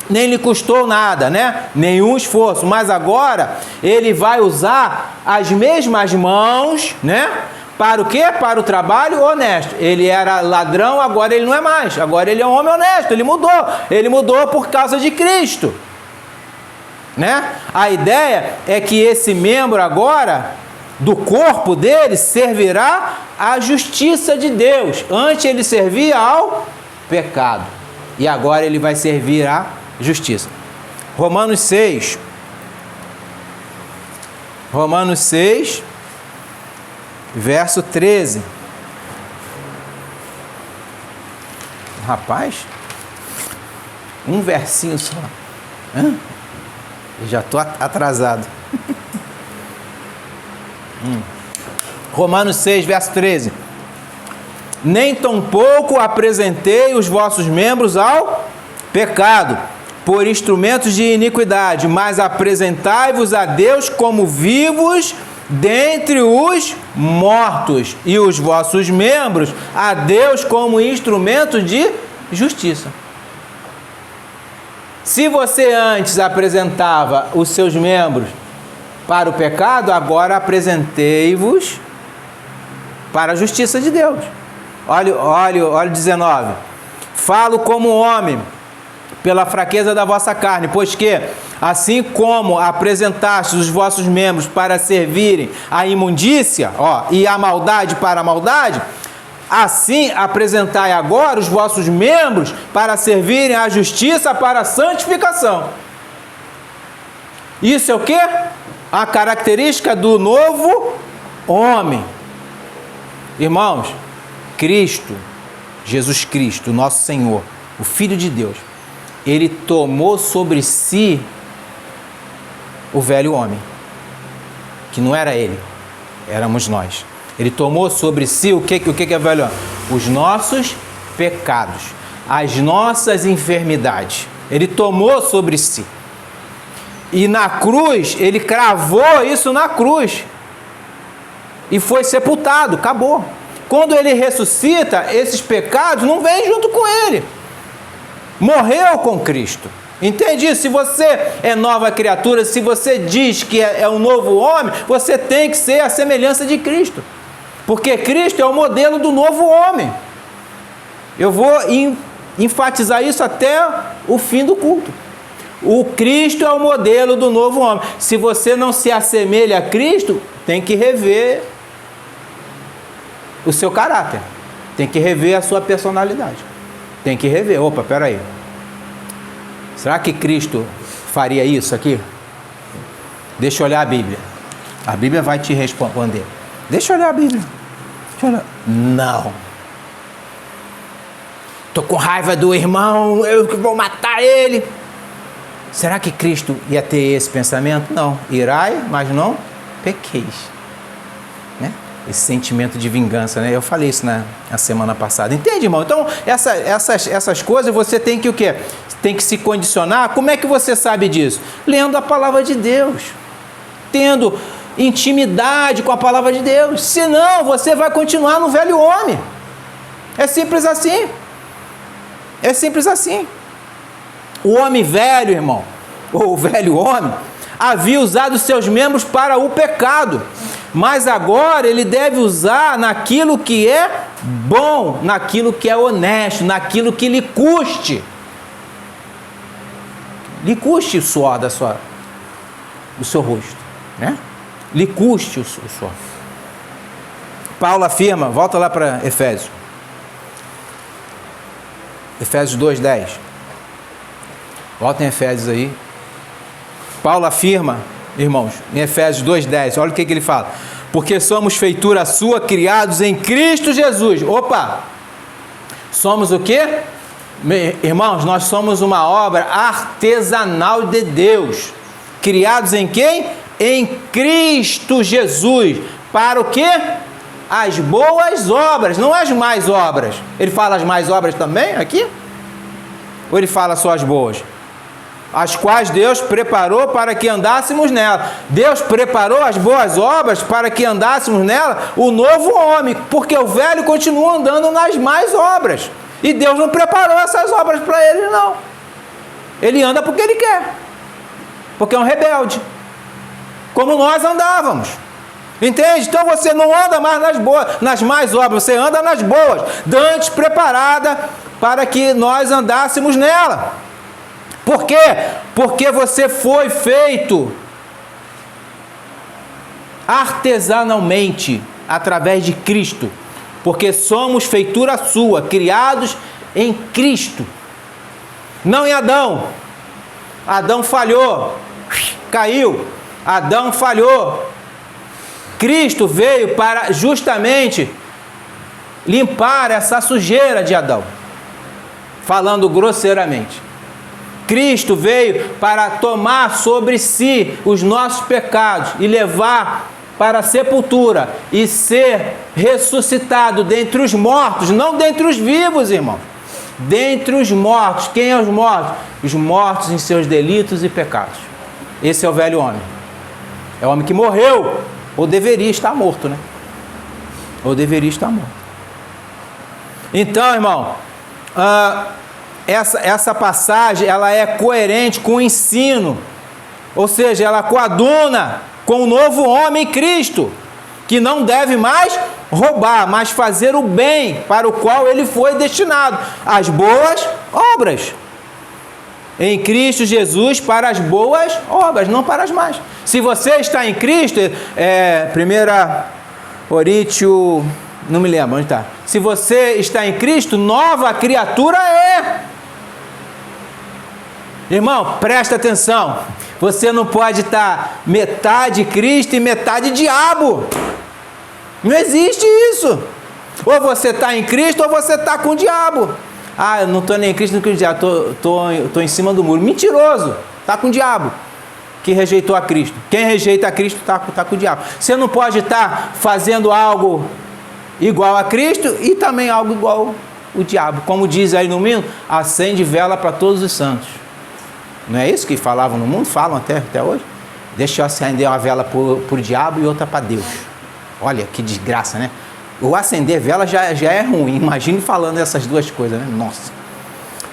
Nem lhe custou nada, né? Nenhum esforço. Mas agora ele vai usar as mesmas mãos, né? Para o quê? Para o trabalho honesto. Ele era ladrão, agora ele não é mais. Agora ele é um homem honesto. Ele mudou. Ele mudou por causa de Cristo, né? A ideia é que esse membro agora do corpo dele servirá à justiça de Deus. Antes ele servia ao pecado. E agora ele vai servir à justiça. Romanos 6, verso 13. Rapaz, um versinho só. Eu já estou atrasado. Romanos 6, verso 13. Nem tampouco apresentei os vossos membros ao pecado, por instrumentos de iniquidade, mas apresentai-vos a Deus como vivos dentre os mortos, e os vossos membros a Deus como instrumentos de justiça. Se você antes apresentava os seus membros para o pecado, agora apresentei-vos para a justiça de Deus. Olha 19. Falo como homem, pela fraqueza da vossa carne, pois que, assim como apresentastes os vossos membros para servirem à imundícia, e a maldade para a maldade, assim apresentai agora os vossos membros para servirem à justiça para a santificação. Isso é o quê? A característica do novo homem. Irmãos, Cristo, Jesus Cristo, nosso Senhor, o Filho de Deus, ele tomou sobre si o velho homem, que não era ele, éramos nós. Ele tomou sobre si o que é velho homem? Os nossos pecados, as nossas enfermidades. Ele tomou sobre si. E na cruz, ele cravou isso na cruz. E foi sepultado, acabou. Quando ele ressuscita, esses pecados não vêm junto com ele. Morreu com Cristo. Entende isso? Se você é nova criatura, se você diz que é um novo homem, você tem que ser a semelhança de Cristo. Porque Cristo é o modelo do novo homem. Eu vou enfatizar isso até o fim do culto. O Cristo é o modelo do novo homem. Se você não se assemelha a Cristo, tem que rever o seu caráter. Tem que rever a sua personalidade. Tem que rever. Opa, peraí. Será que Cristo faria isso aqui? Deixa eu olhar a Bíblia. A Bíblia vai te responder. Deixa eu olhar a Bíblia. Deixa eu olhar. Não. Estou com raiva do irmão, eu vou matar ele. Será que Cristo ia ter esse pensamento? Não. Irai, mas não pequeis. Né? Esse sentimento de vingança, né? Eu falei isso na semana passada. Entende, irmão? Então, essas coisas você tem que o quê? Tem que se condicionar. Como é que você sabe disso? Lendo a palavra de Deus. tendo intimidade com a palavra de Deus. Senão, você vai continuar no velho homem. É simples assim. É simples assim. O homem velho, irmão, ou o velho homem, havia usado seus membros para o pecado, mas agora ele deve usar naquilo que é bom, naquilo que é honesto, naquilo que lhe custe. Lhe custe o suor do seu rosto, né? Lhe custe o suor. Paulo afirma, volta lá para Efésios. Efésios 2:10. Volta em Efésios aí. Paulo afirma, irmãos, em Efésios 2:10, olha o que ele fala. Porque somos feitura sua, criados em Cristo Jesus. Opa! Somos o quê? Irmãos, nós somos uma obra artesanal de Deus. Criados em quem? Em Cristo Jesus. Para o quê? As boas obras, não as mais obras. Ele fala as mais obras também aqui? Ou ele fala só as boas? As quais Deus preparou para que andássemos nela. Deus preparou as boas obras para que andássemos nela, o novo homem, porque o velho continua andando nas más obras. E Deus não preparou essas obras para ele, não. Ele anda porque ele quer. Porque é um rebelde. Como nós andávamos. Entende? Então você não anda mais nas boas, nas más obras, você anda nas boas, dantes preparada para que nós andássemos nela. Por quê? Porque você foi feito artesanalmente através de Cristo. Porque somos feitura sua, criados em Cristo. Não em Adão. Adão falhou, caiu. Adão falhou. Cristo veio para justamente limpar essa sujeira de Adão. Falando grosseiramente. Cristo veio para tomar sobre si os nossos pecados e levar para a sepultura e ser ressuscitado dentre os mortos, não dentre os vivos, irmão. Dentre os mortos. Quem é os mortos? Os mortos em seus delitos e pecados. Esse é o velho homem. É o homem que morreu, ou deveria estar morto, né? Ou deveria estar morto. Então, irmão, essa passagem, ela é coerente com o ensino, ou seja, ela coaduna com o novo homem em Cristo, que não deve mais roubar, mas fazer o bem para o qual ele foi destinado, as boas obras. Em Cristo Jesus para as boas obras, não para as más. Se você está em Cristo, 1 Coríntios, não me lembro onde está. Se você está em Cristo, nova criatura é. Irmão, presta atenção. Você não pode estar metade Cristo e metade diabo. Não existe isso. Ou você está em Cristo ou você está com o diabo. Ah, eu não estou nem em Cristo nem com o diabo, estou em cima do muro. Mentiroso, está com o diabo, que rejeitou a Cristo. Quem rejeita a Cristo está com o diabo. Você não pode estar fazendo algo igual a Cristo e também algo igual o diabo. Como diz aí no hino, acende vela para todos os santos. Não é isso que falavam no mundo? Falam até hoje. Deixa eu acender uma vela para o diabo e outra para Deus. Olha que desgraça, né? O acender vela já é ruim. Imagine falando essas duas coisas, né? Nossa.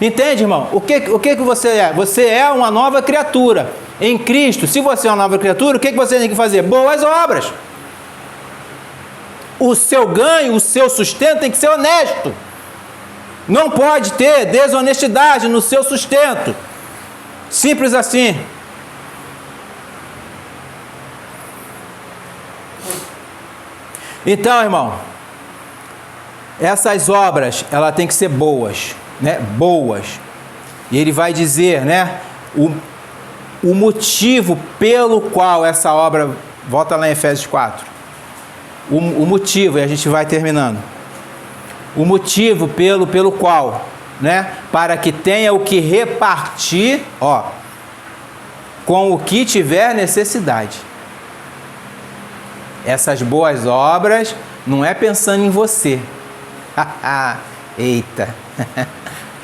Entende, irmão? O que você é? Você é uma nova criatura em Cristo. Se você é uma nova criatura, o que você tem que fazer? Boas obras. O seu ganho, o seu sustento tem que ser honesto. Não pode ter desonestidade no seu sustento. Simples assim. Então, irmão, essas obras, ela tem que ser boas, né? Boas. E ele vai dizer, né? O motivo pelo qual essa obra, volta lá em Efésios 4. O motivo, e a gente vai terminando. O motivo pelo qual, né? Para que tenha o que repartir, ó, com o que tiver necessidade. Essas boas obras não é pensando em você. Eita.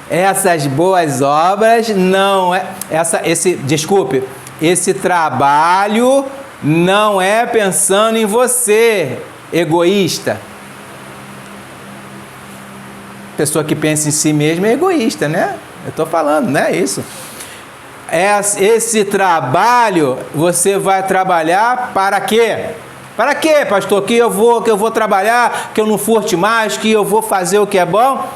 Essas boas obras não é esse trabalho Não é pensando em você, egoísta. Pessoa que pensa em si mesma é egoísta, né? Eu estou falando, não é isso. Esse trabalho, você vai trabalhar para quê? Para quê, pastor? Que eu vou trabalhar, que eu não furte mais, que eu vou fazer o que é bom?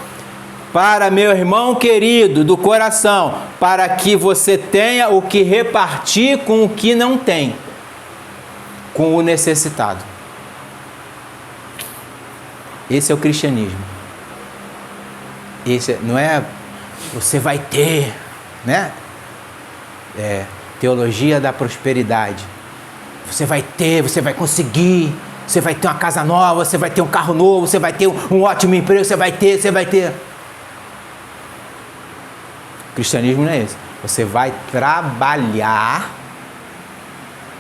Para meu irmão querido do coração, para que você tenha o que repartir com o que não tem, com o necessitado. Esse é o cristianismo. Esse não é você vai ter, né? Teologia da prosperidade. Você vai ter, você vai conseguir, você vai ter uma casa nova, você vai ter um carro novo, você vai ter um ótimo emprego, você vai ter. O cristianismo não é esse. Você vai trabalhar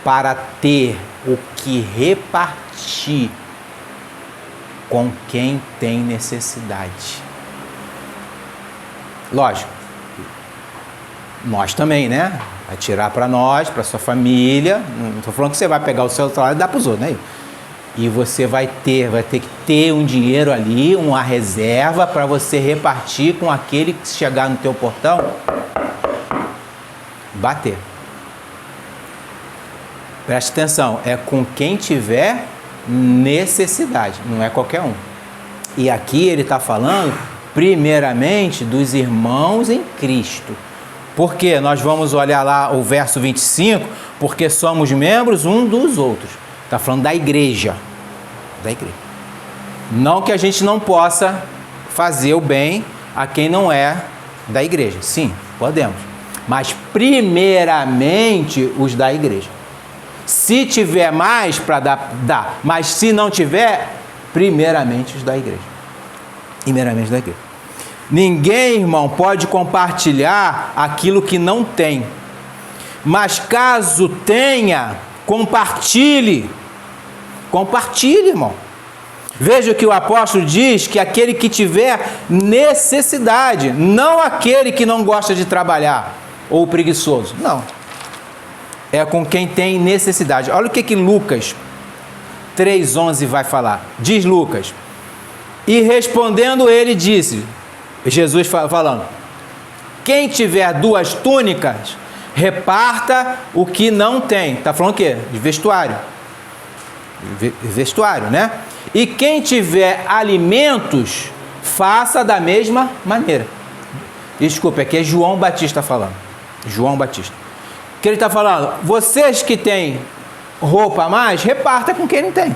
para ter o que repartir com quem tem necessidade. Lógico, nós também, né? Vai tirar para nós, para sua família. Não estou falando que você vai pegar o seu salário e dar para os outros, né? E você vai ter que ter um dinheiro ali, uma reserva para você repartir com aquele que chegar no teu portão, bater. Preste atenção, é com quem tiver necessidade, não é qualquer um. E aqui ele está falando, primeiramente, dos irmãos em Cristo. Porque nós vamos olhar lá o verso 25, porque somos membros um dos outros. Está falando da igreja. Da igreja. Não que a gente não possa fazer o bem a quem não é da igreja. Sim, podemos. Mas primeiramente os da igreja. Se tiver mais para dar, dá. Mas se não tiver, primeiramente os da igreja. Primeiramente da igreja. Ninguém, irmão, pode compartilhar aquilo que não tem. Mas caso tenha, compartilhe. Compartilhe, irmão. Veja que o apóstolo diz que aquele que tiver necessidade, não aquele que não gosta de trabalhar ou preguiçoso. Não. É com quem tem necessidade. Olha o que Lucas 3,11 vai falar. Diz Lucas. E respondendo ele disse, Jesus falando, quem tiver 2 túnicas, reparta o que não tem. Está falando o quê? De vestuário. Vestuário, né? E quem tiver alimentos, faça da mesma maneira. Desculpa, aqui é João Batista falando. João Batista. O que ele está falando? Vocês que têm roupa a mais, reparta com quem não tem.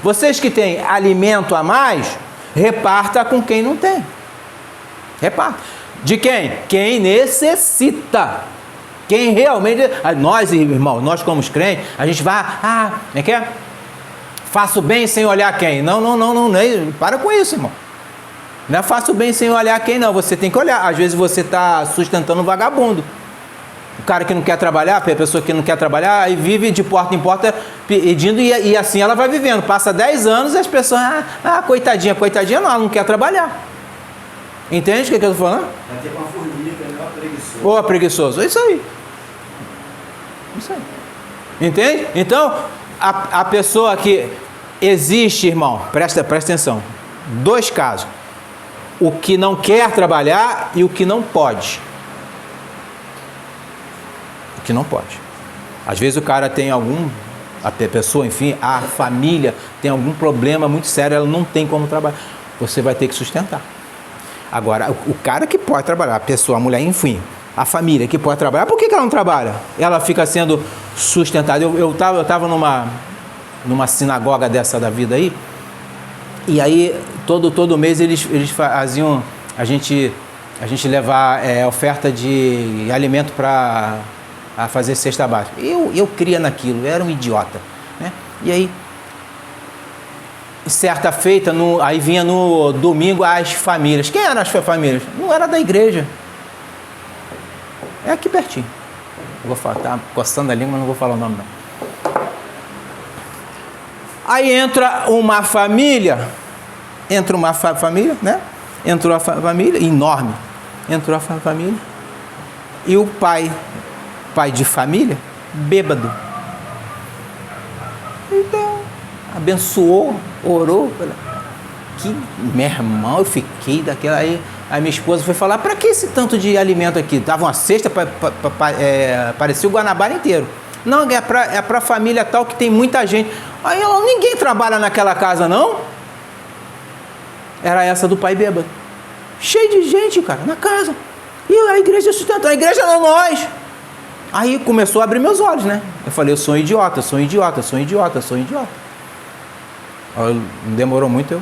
Vocês que têm alimento a mais, reparta com quem não tem. Reparta. De quem? Quem necessita. Quem realmente... Nós, irmãos, nós como crentes, a gente vai... como é que é? Faço bem sem olhar quem. Não, para com isso, irmão. Não é faço bem sem olhar quem, não. Você tem que olhar. Às vezes você está sustentando um vagabundo. O cara que não quer trabalhar, a pessoa que não quer trabalhar, aí vive de porta em porta pedindo e assim ela vai vivendo. Passa 10 anos e as pessoas, coitadinha, não, ela não quer trabalhar. Entende o que eu estou falando? Vai ter uma formiga, não é preguiçoso. Preguiçoso, isso aí. Isso aí. Entende? Então, a pessoa que existe, irmão, presta atenção. 2 casos. O que não quer trabalhar e o que não pode. O que não pode. Às vezes o cara tem a pessoa, enfim, a família tem algum problema muito sério, ela não tem como trabalhar. Você vai ter que sustentar. Agora, o cara que pode trabalhar, a pessoa, a mulher, enfim, a família que pode trabalhar, por que ela não trabalha? Ela fica sendo sustentada. Eu tava numa sinagoga dessa da vida aí, e aí todo mês eles faziam a gente levar oferta de alimento para fazer cesta básica. Eu cria naquilo, eu era um idiota, né? E aí, certa feita, aí vinha no domingo as famílias. Quem eram as famílias? Não era da igreja. É aqui pertinho. Eu vou falar, tá coçando a língua, mas não vou falar o nome não. Aí entra uma família, né? Entrou a família, enorme. Entrou a família e o pai de família, bêbado. abençoou, orou. Que, meu irmão, eu fiquei daquela aí. Aí minha esposa foi falar, para que esse tanto de alimento aqui? Dava uma cesta, parecia o Guanabara inteiro. Não, é para família tal que tem muita gente. Aí ela, ninguém trabalha naquela casa, não? Era essa do pai bêbado. Cheio de gente, cara, na casa. E a igreja sustentando, a igreja não nós. Aí começou a abrir meus olhos, né? Eu falei, eu sou um idiota, sou um idiota, sou um idiota, sou um idiota. Não demorou muito, eu...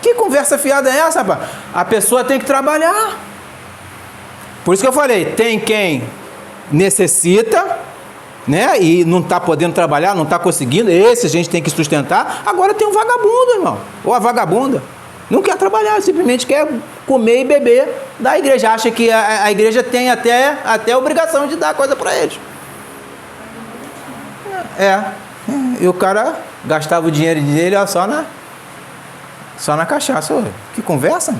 Que conversa fiada é essa, rapaz? A pessoa tem que trabalhar. Por isso que eu falei, tem quem necessita, né? E não está podendo trabalhar, não está conseguindo. Esse a gente tem que sustentar. Agora tem um vagabundo, irmão. Ou a vagabunda. Não quer trabalhar, simplesmente quer comer e beber da igreja. Acha que a igreja tem até a obrigação de dar coisa para eles. E o cara gastava o dinheiro dele só na cachaça. Que conversa?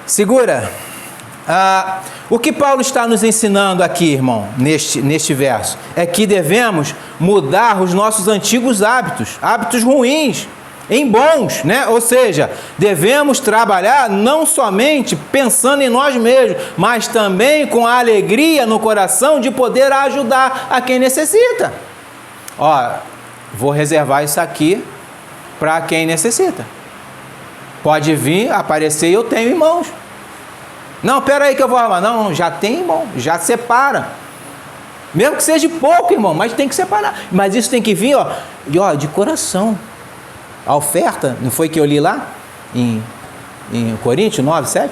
Segura. O que Paulo está nos ensinando aqui, irmão, neste verso, é que devemos mudar os nossos antigos hábitos ruins, em bons, né? Ou seja, devemos trabalhar não somente pensando em nós mesmos, mas também com a alegria no coração de poder ajudar a quem necessita. Vou reservar isso aqui para quem necessita. Pode vir, aparecer e eu tenho irmãos. Não, espera aí que eu vou arrumar. Não, já tem irmão, já separa. Mesmo que seja pouco, irmão, mas tem que separar. Mas isso tem que vir, de coração. A oferta, não foi que eu li lá em Coríntios 9, 7?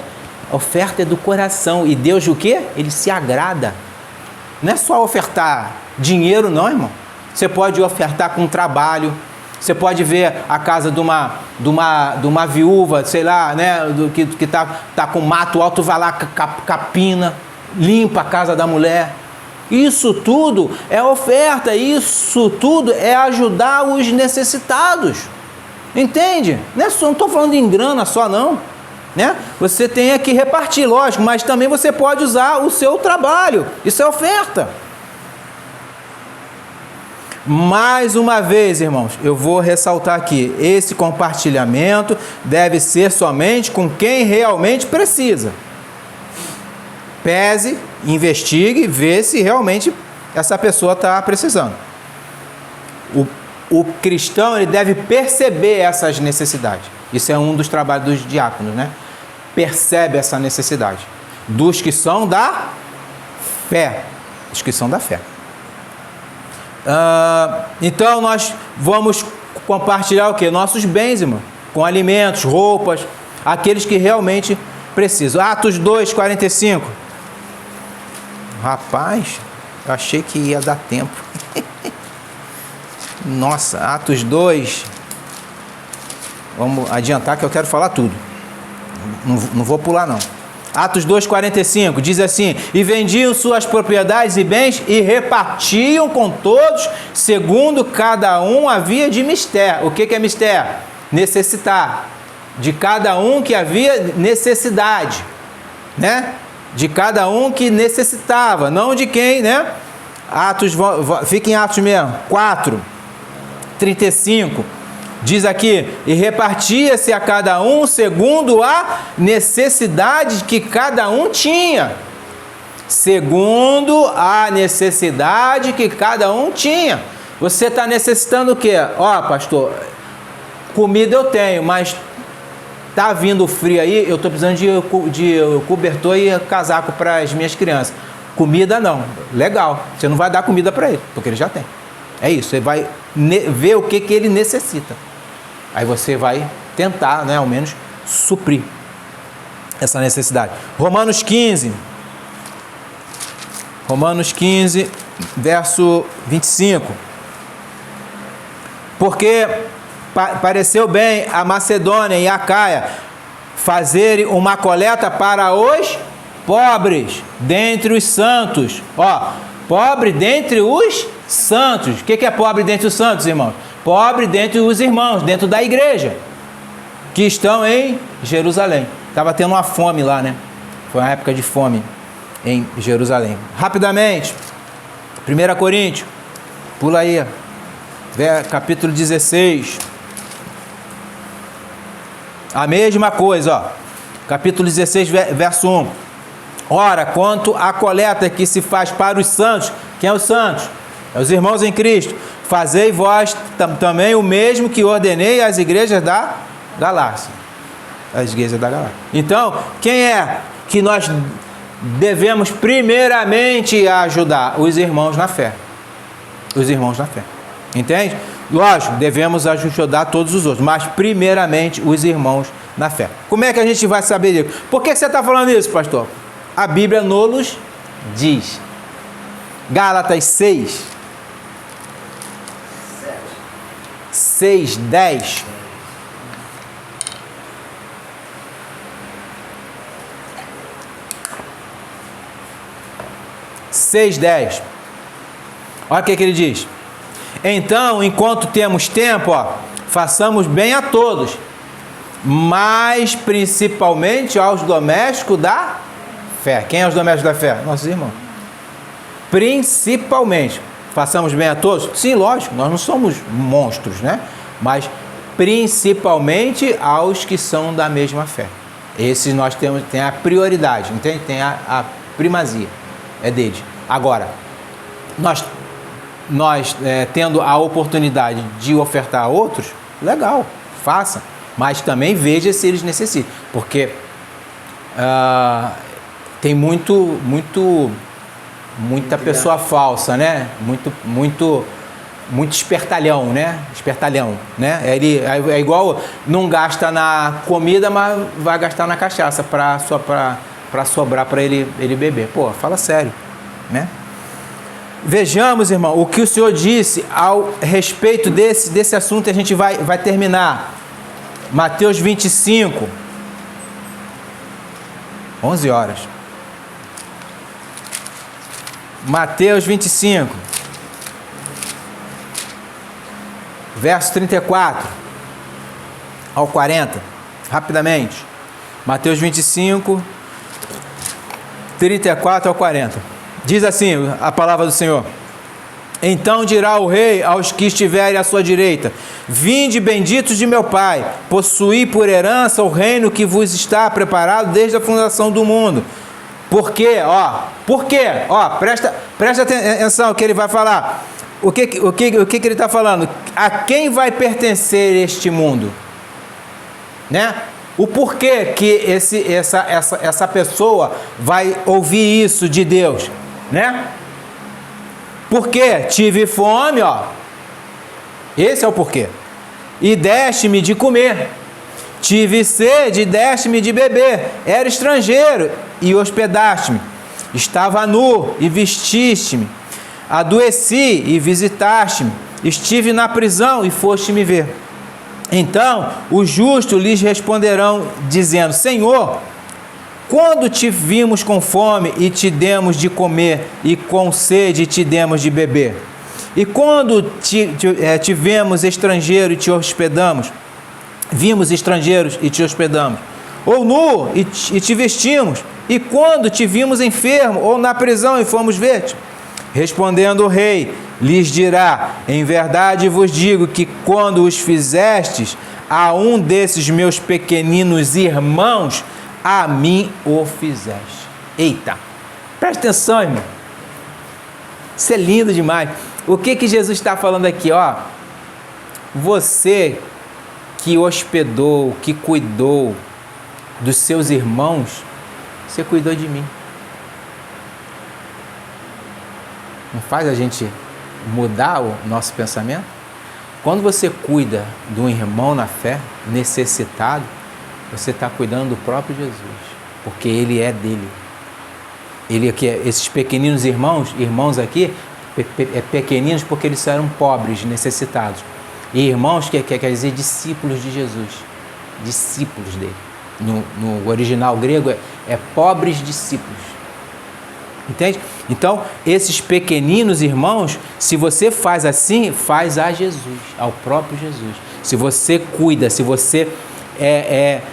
A oferta é do coração. E Deus o quê? Ele se agrada. Não é só ofertar dinheiro, não, irmão. Você pode ofertar com trabalho. Você pode ver a casa de uma viúva, sei lá, né, que tá com mato alto, vai lá, capina, limpa a casa da mulher. Isso tudo é oferta, isso tudo é ajudar os necessitados. Entende? Não estou falando em grana só, não. Né? Você tem que repartir, lógico, mas também você pode usar o seu trabalho. Isso é oferta. Mais uma vez, irmãos, eu vou ressaltar aqui, esse compartilhamento deve ser somente com quem realmente precisa. Pese, investigue, vê se realmente essa pessoa está precisando. O cristão, ele deve perceber essas necessidades. Isso é um dos trabalhos dos diáconos, né? Percebe essa necessidade. Dos que são da fé. Dos que são da fé. Então nós vamos compartilhar o que? Nossos bens, irmão, com alimentos, roupas, aqueles que realmente precisam. Atos 2, 45. Rapaz, eu achei que ia dar tempo. Nossa, Atos 2. Vamos adiantar que eu quero falar tudo. Não vou pular, não. Atos 2,45 diz assim: e vendiam suas propriedades e bens e repartiam com todos, segundo cada um havia de mister. O que é mister? Necessitar. De cada um que havia necessidade, né? De cada um que necessitava, não de quem, né? Fica em Atos mesmo, 4:35. Diz aqui, e repartia-se a cada um segundo a necessidade que cada um tinha. Segundo a necessidade que cada um tinha. Você está necessitando o quê? Pastor, comida eu tenho, mas está vindo frio aí, eu estou precisando de cobertor e casaco para as minhas crianças. Comida não. Legal, você não vai dar comida para ele, porque ele já tem. É isso, você vai ver o que ele necessita. Aí você vai tentar, né, ao menos, suprir essa necessidade. Romanos 15, verso 25. Porque pareceu bem a Macedônia e a Acaia fazerem uma coleta para os pobres dentre os santos. Pobre dentre os santos. O que é pobre dentre os santos, irmãos? Pobre dentre os irmãos, dentro da igreja, que estão em Jerusalém. Estava tendo uma fome lá, né? Foi uma época de fome. em Jerusalém. Rapidamente, 1 Coríntios, pula aí, capítulo 16. A mesma coisa, ó. Capítulo 16, verso 1. Ora, quanto à coleta que se faz para os santos, quem é os santos? É os irmãos em Cristo. Fazei vós também o mesmo que ordenei às igrejas da Galácia. As igrejas da Galácia. Então, quem é que nós devemos primeiramente ajudar? Os irmãos na fé. Os irmãos na fé. Entende? Lógico, devemos ajudar todos os outros, mas primeiramente os irmãos na fé. Como é que a gente vai saber disso? Por que você está falando isso, pastor? A Bíblia nos diz. Gálatas 6:10. Olha o que ele diz. Então, enquanto temos tempo, façamos bem a todos, mas principalmente aos domésticos da fé. Quem é os domésticos da fé? Nossos irmãos. Principalmente. Façamos bem a todos? Sim, lógico, nós não somos monstros, né? Mas principalmente aos que são da mesma fé. Esses nós tem a prioridade, entende? Tem a primazia, é deles. Agora, nós tendo a oportunidade de ofertar a outros, legal, faça. Mas também veja se eles necessitam. Porque tem muita pessoa falsa, né? Muito espertalhão, né? É igual, não gasta na comida, mas vai gastar na cachaça para sobrar para ele beber. Pô, fala sério, né? Vejamos, irmão, o que o Senhor disse ao respeito desse assunto. A gente vai terminar. Mateus 25, 11 horas. Mateus 25, verso 34 ao 40, rapidamente. Mateus 25, 34 ao 40. Diz assim a palavra do Senhor: então dirá o rei aos que estiverem à sua direita: vinde, benditos de meu Pai, possuí por herança o reino que vos está preparado desde a fundação do mundo. Por quê? Presta atenção ao que ele vai falar. O que ele está falando? A quem vai pertencer este mundo? Né? O porquê que essa pessoa vai ouvir isso de Deus? Né? Porque tive fome, esse é o porquê, e deste-me de comer. Tive sede e deste-me de beber. Era estrangeiro e hospedaste-me. Estava nu e vestiste-me. Adoeci e visitaste-me. Estive na prisão e foste me ver. Então os justos lhes responderão, dizendo: Senhor, quando te vimos com fome e te demos de comer, e com sede e te demos de beber? E quando tivemos estrangeiro e te hospedamos? Vimos estrangeiros e te hospedamos? Ou nu e te vestimos? E quando te vimos enfermo ou na prisão e fomos ver-te? Respondendo o rei, lhes dirá: em verdade vos digo que quando os fizestes a um desses meus pequeninos irmãos, a mim o fizeste. Eita, presta atenção, irmão. Isso é lindo demais. O que Jesus está falando aqui? Você que hospedou, que cuidou dos seus irmãos, você cuidou de mim. Não faz a gente mudar o nosso pensamento? Quando você cuida de um irmão na fé, necessitado, você está cuidando do próprio Jesus, porque ele é dele. Ele aqui, esses pequeninos irmãos aqui, pequeninos porque eles eram pobres, necessitados. E irmãos quer dizer discípulos de Jesus, discípulos dele. No original grego é pobres discípulos. Entende? Então, esses pequeninos irmãos, se você faz assim, faz a Jesus, ao próprio Jesus. Se você cuida, se você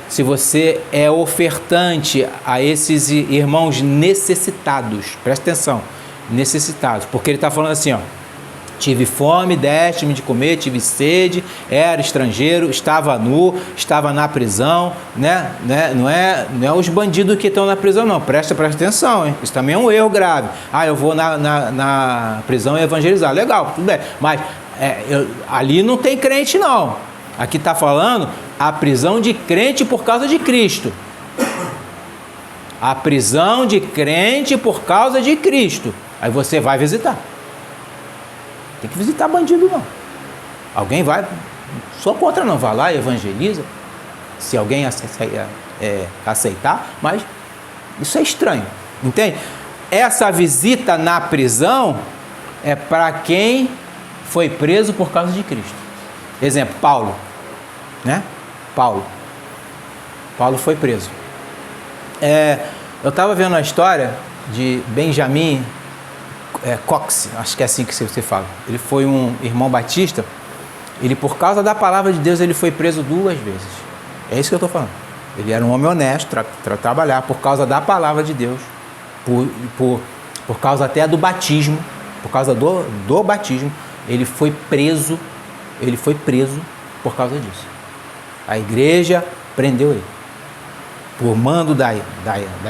se você é ofertante a esses irmãos necessitados, presta atenção, necessitados, porque ele está falando assim, ó, tive fome, deste-me de comer, tive sede, era estrangeiro, estava nu, estava na prisão, né? Não é os bandidos que estão na prisão, não. Presta atenção, hein? Isso também é um erro grave. Eu vou na prisão e evangelizar. Legal, tudo bem. Mas ali não tem crente, não. Aqui está falando a prisão de crente por causa de Cristo. A prisão de crente por causa de Cristo. Aí você vai visitar. Tem que visitar bandido, não. Alguém vai, sou contra não, vai lá e evangeliza, se alguém aceitar, mas isso é estranho, entende? Essa visita na prisão é para quem foi preso por causa de Cristo. Exemplo, Paulo, né? Paulo foi preso. Eu estava vendo a história de Benjamin Cox, acho que é assim que você fala. Ele foi um irmão batista. Ele, por causa da palavra de Deus, ele foi preso 2 vezes. É isso que eu estou falando. Ele era um homem honesto para trabalhar por causa da palavra de Deus, por causa até do batismo, por causa do batismo, ele foi preso por causa disso. A igreja prendeu ele por mando da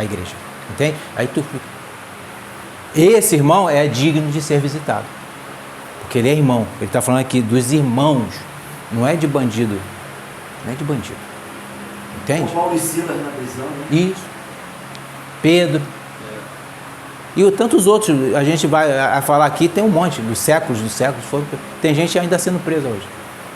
igreja, entende? Aí esse irmão é digno de ser visitado, porque ele é irmão. Ele está falando aqui dos irmãos, não é de bandido, entende? O Paulo e Silas na prisão, né? Isso, Pedro e tantos outros. A gente vai falar aqui, tem um monte, dos séculos, tem gente ainda sendo presa hoje,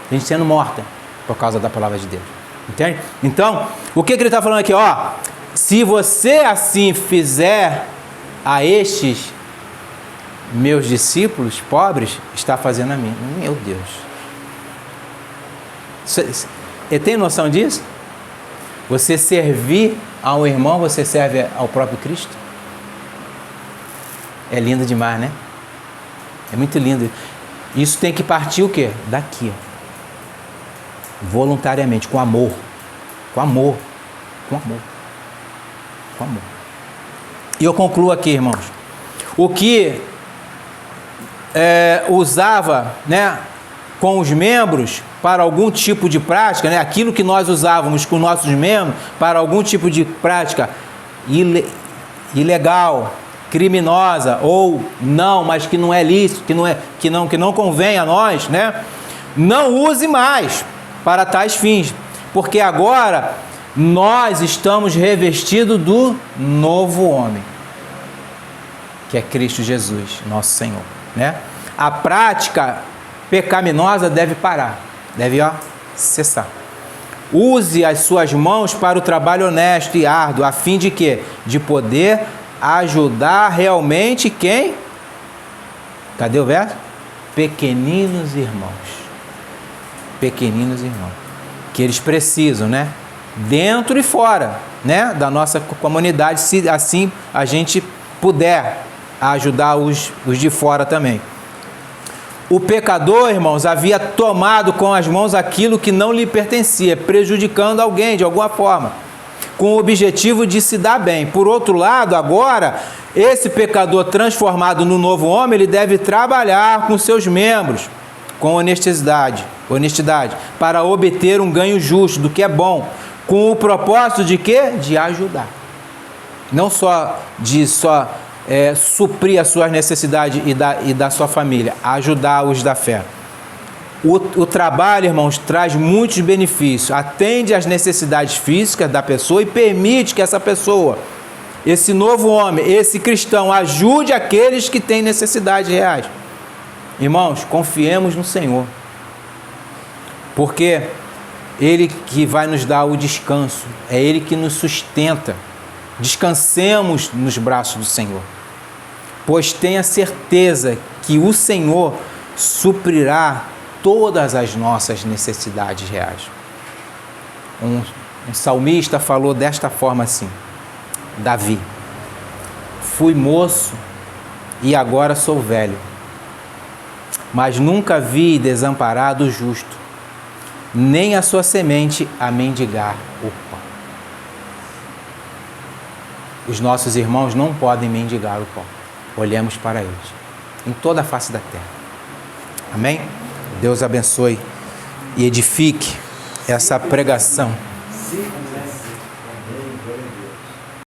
tem gente sendo morta por causa da palavra de Deus, entende? Então, o que ele está falando aqui, ó, se você assim fizer a estes meus discípulos pobres, está fazendo a mim. Meu Deus. Você tem noção disso? Você servir ao irmão, você serve ao próprio Cristo? É lindo demais, né? É muito lindo. Isso tem que partir o quê? Daqui. Voluntariamente, com amor. Com amor. E eu concluo aqui, irmãos. O que usava, né, com os membros para algum tipo de prática, né, aquilo que nós usávamos com nossos membros para algum tipo de prática ilegal, criminosa ou não, mas que não é lícito, que não convém a nós, né? Não use mais para tais fins, porque agora nós estamos revestidos do novo homem, que é Cristo Jesus, nosso Senhor, né? A prática pecaminosa deve parar, deve cessar. Use as suas mãos para o trabalho honesto e árduo, a fim de quê? De poder ajudar realmente quem? Cadê o verso? Pequeninos irmãos. Pequeninos irmãos. Que eles precisam, né? Dentro e fora, né, da nossa comunidade, se assim a gente puder ajudar os de fora também. O pecador, irmãos, havia tomado com as mãos aquilo que não lhe pertencia, prejudicando alguém de alguma forma, com o objetivo de se dar bem. Por outro lado, agora, esse pecador transformado no novo homem, ele deve trabalhar com seus membros, com honestidade, para obter um ganho justo do que é bom, com o propósito de quê? De ajudar. Não só de suprir as suas necessidades e da sua família, ajudar os da fé. O trabalho, irmãos, traz muitos benefícios, atende às necessidades físicas da pessoa e permite que essa pessoa, esse novo homem, esse cristão, ajude aqueles que têm necessidades reais. Irmãos, confiemos no Senhor, porque Ele que vai nos dar o descanso, é Ele que nos sustenta. Descansemos nos braços do Senhor, pois tenha certeza que o Senhor suprirá todas as nossas necessidades reais. Um salmista falou desta forma assim, Davi: fui moço e agora sou velho, mas nunca vi desamparado o justo, nem a sua semente a mendigar o pão. Os nossos irmãos não podem mendigar o pão. Olhemos para eles, em toda a face da terra. Amém? Deus abençoe e edifique essa pregação. Sim, né? Amém, glória a Deus.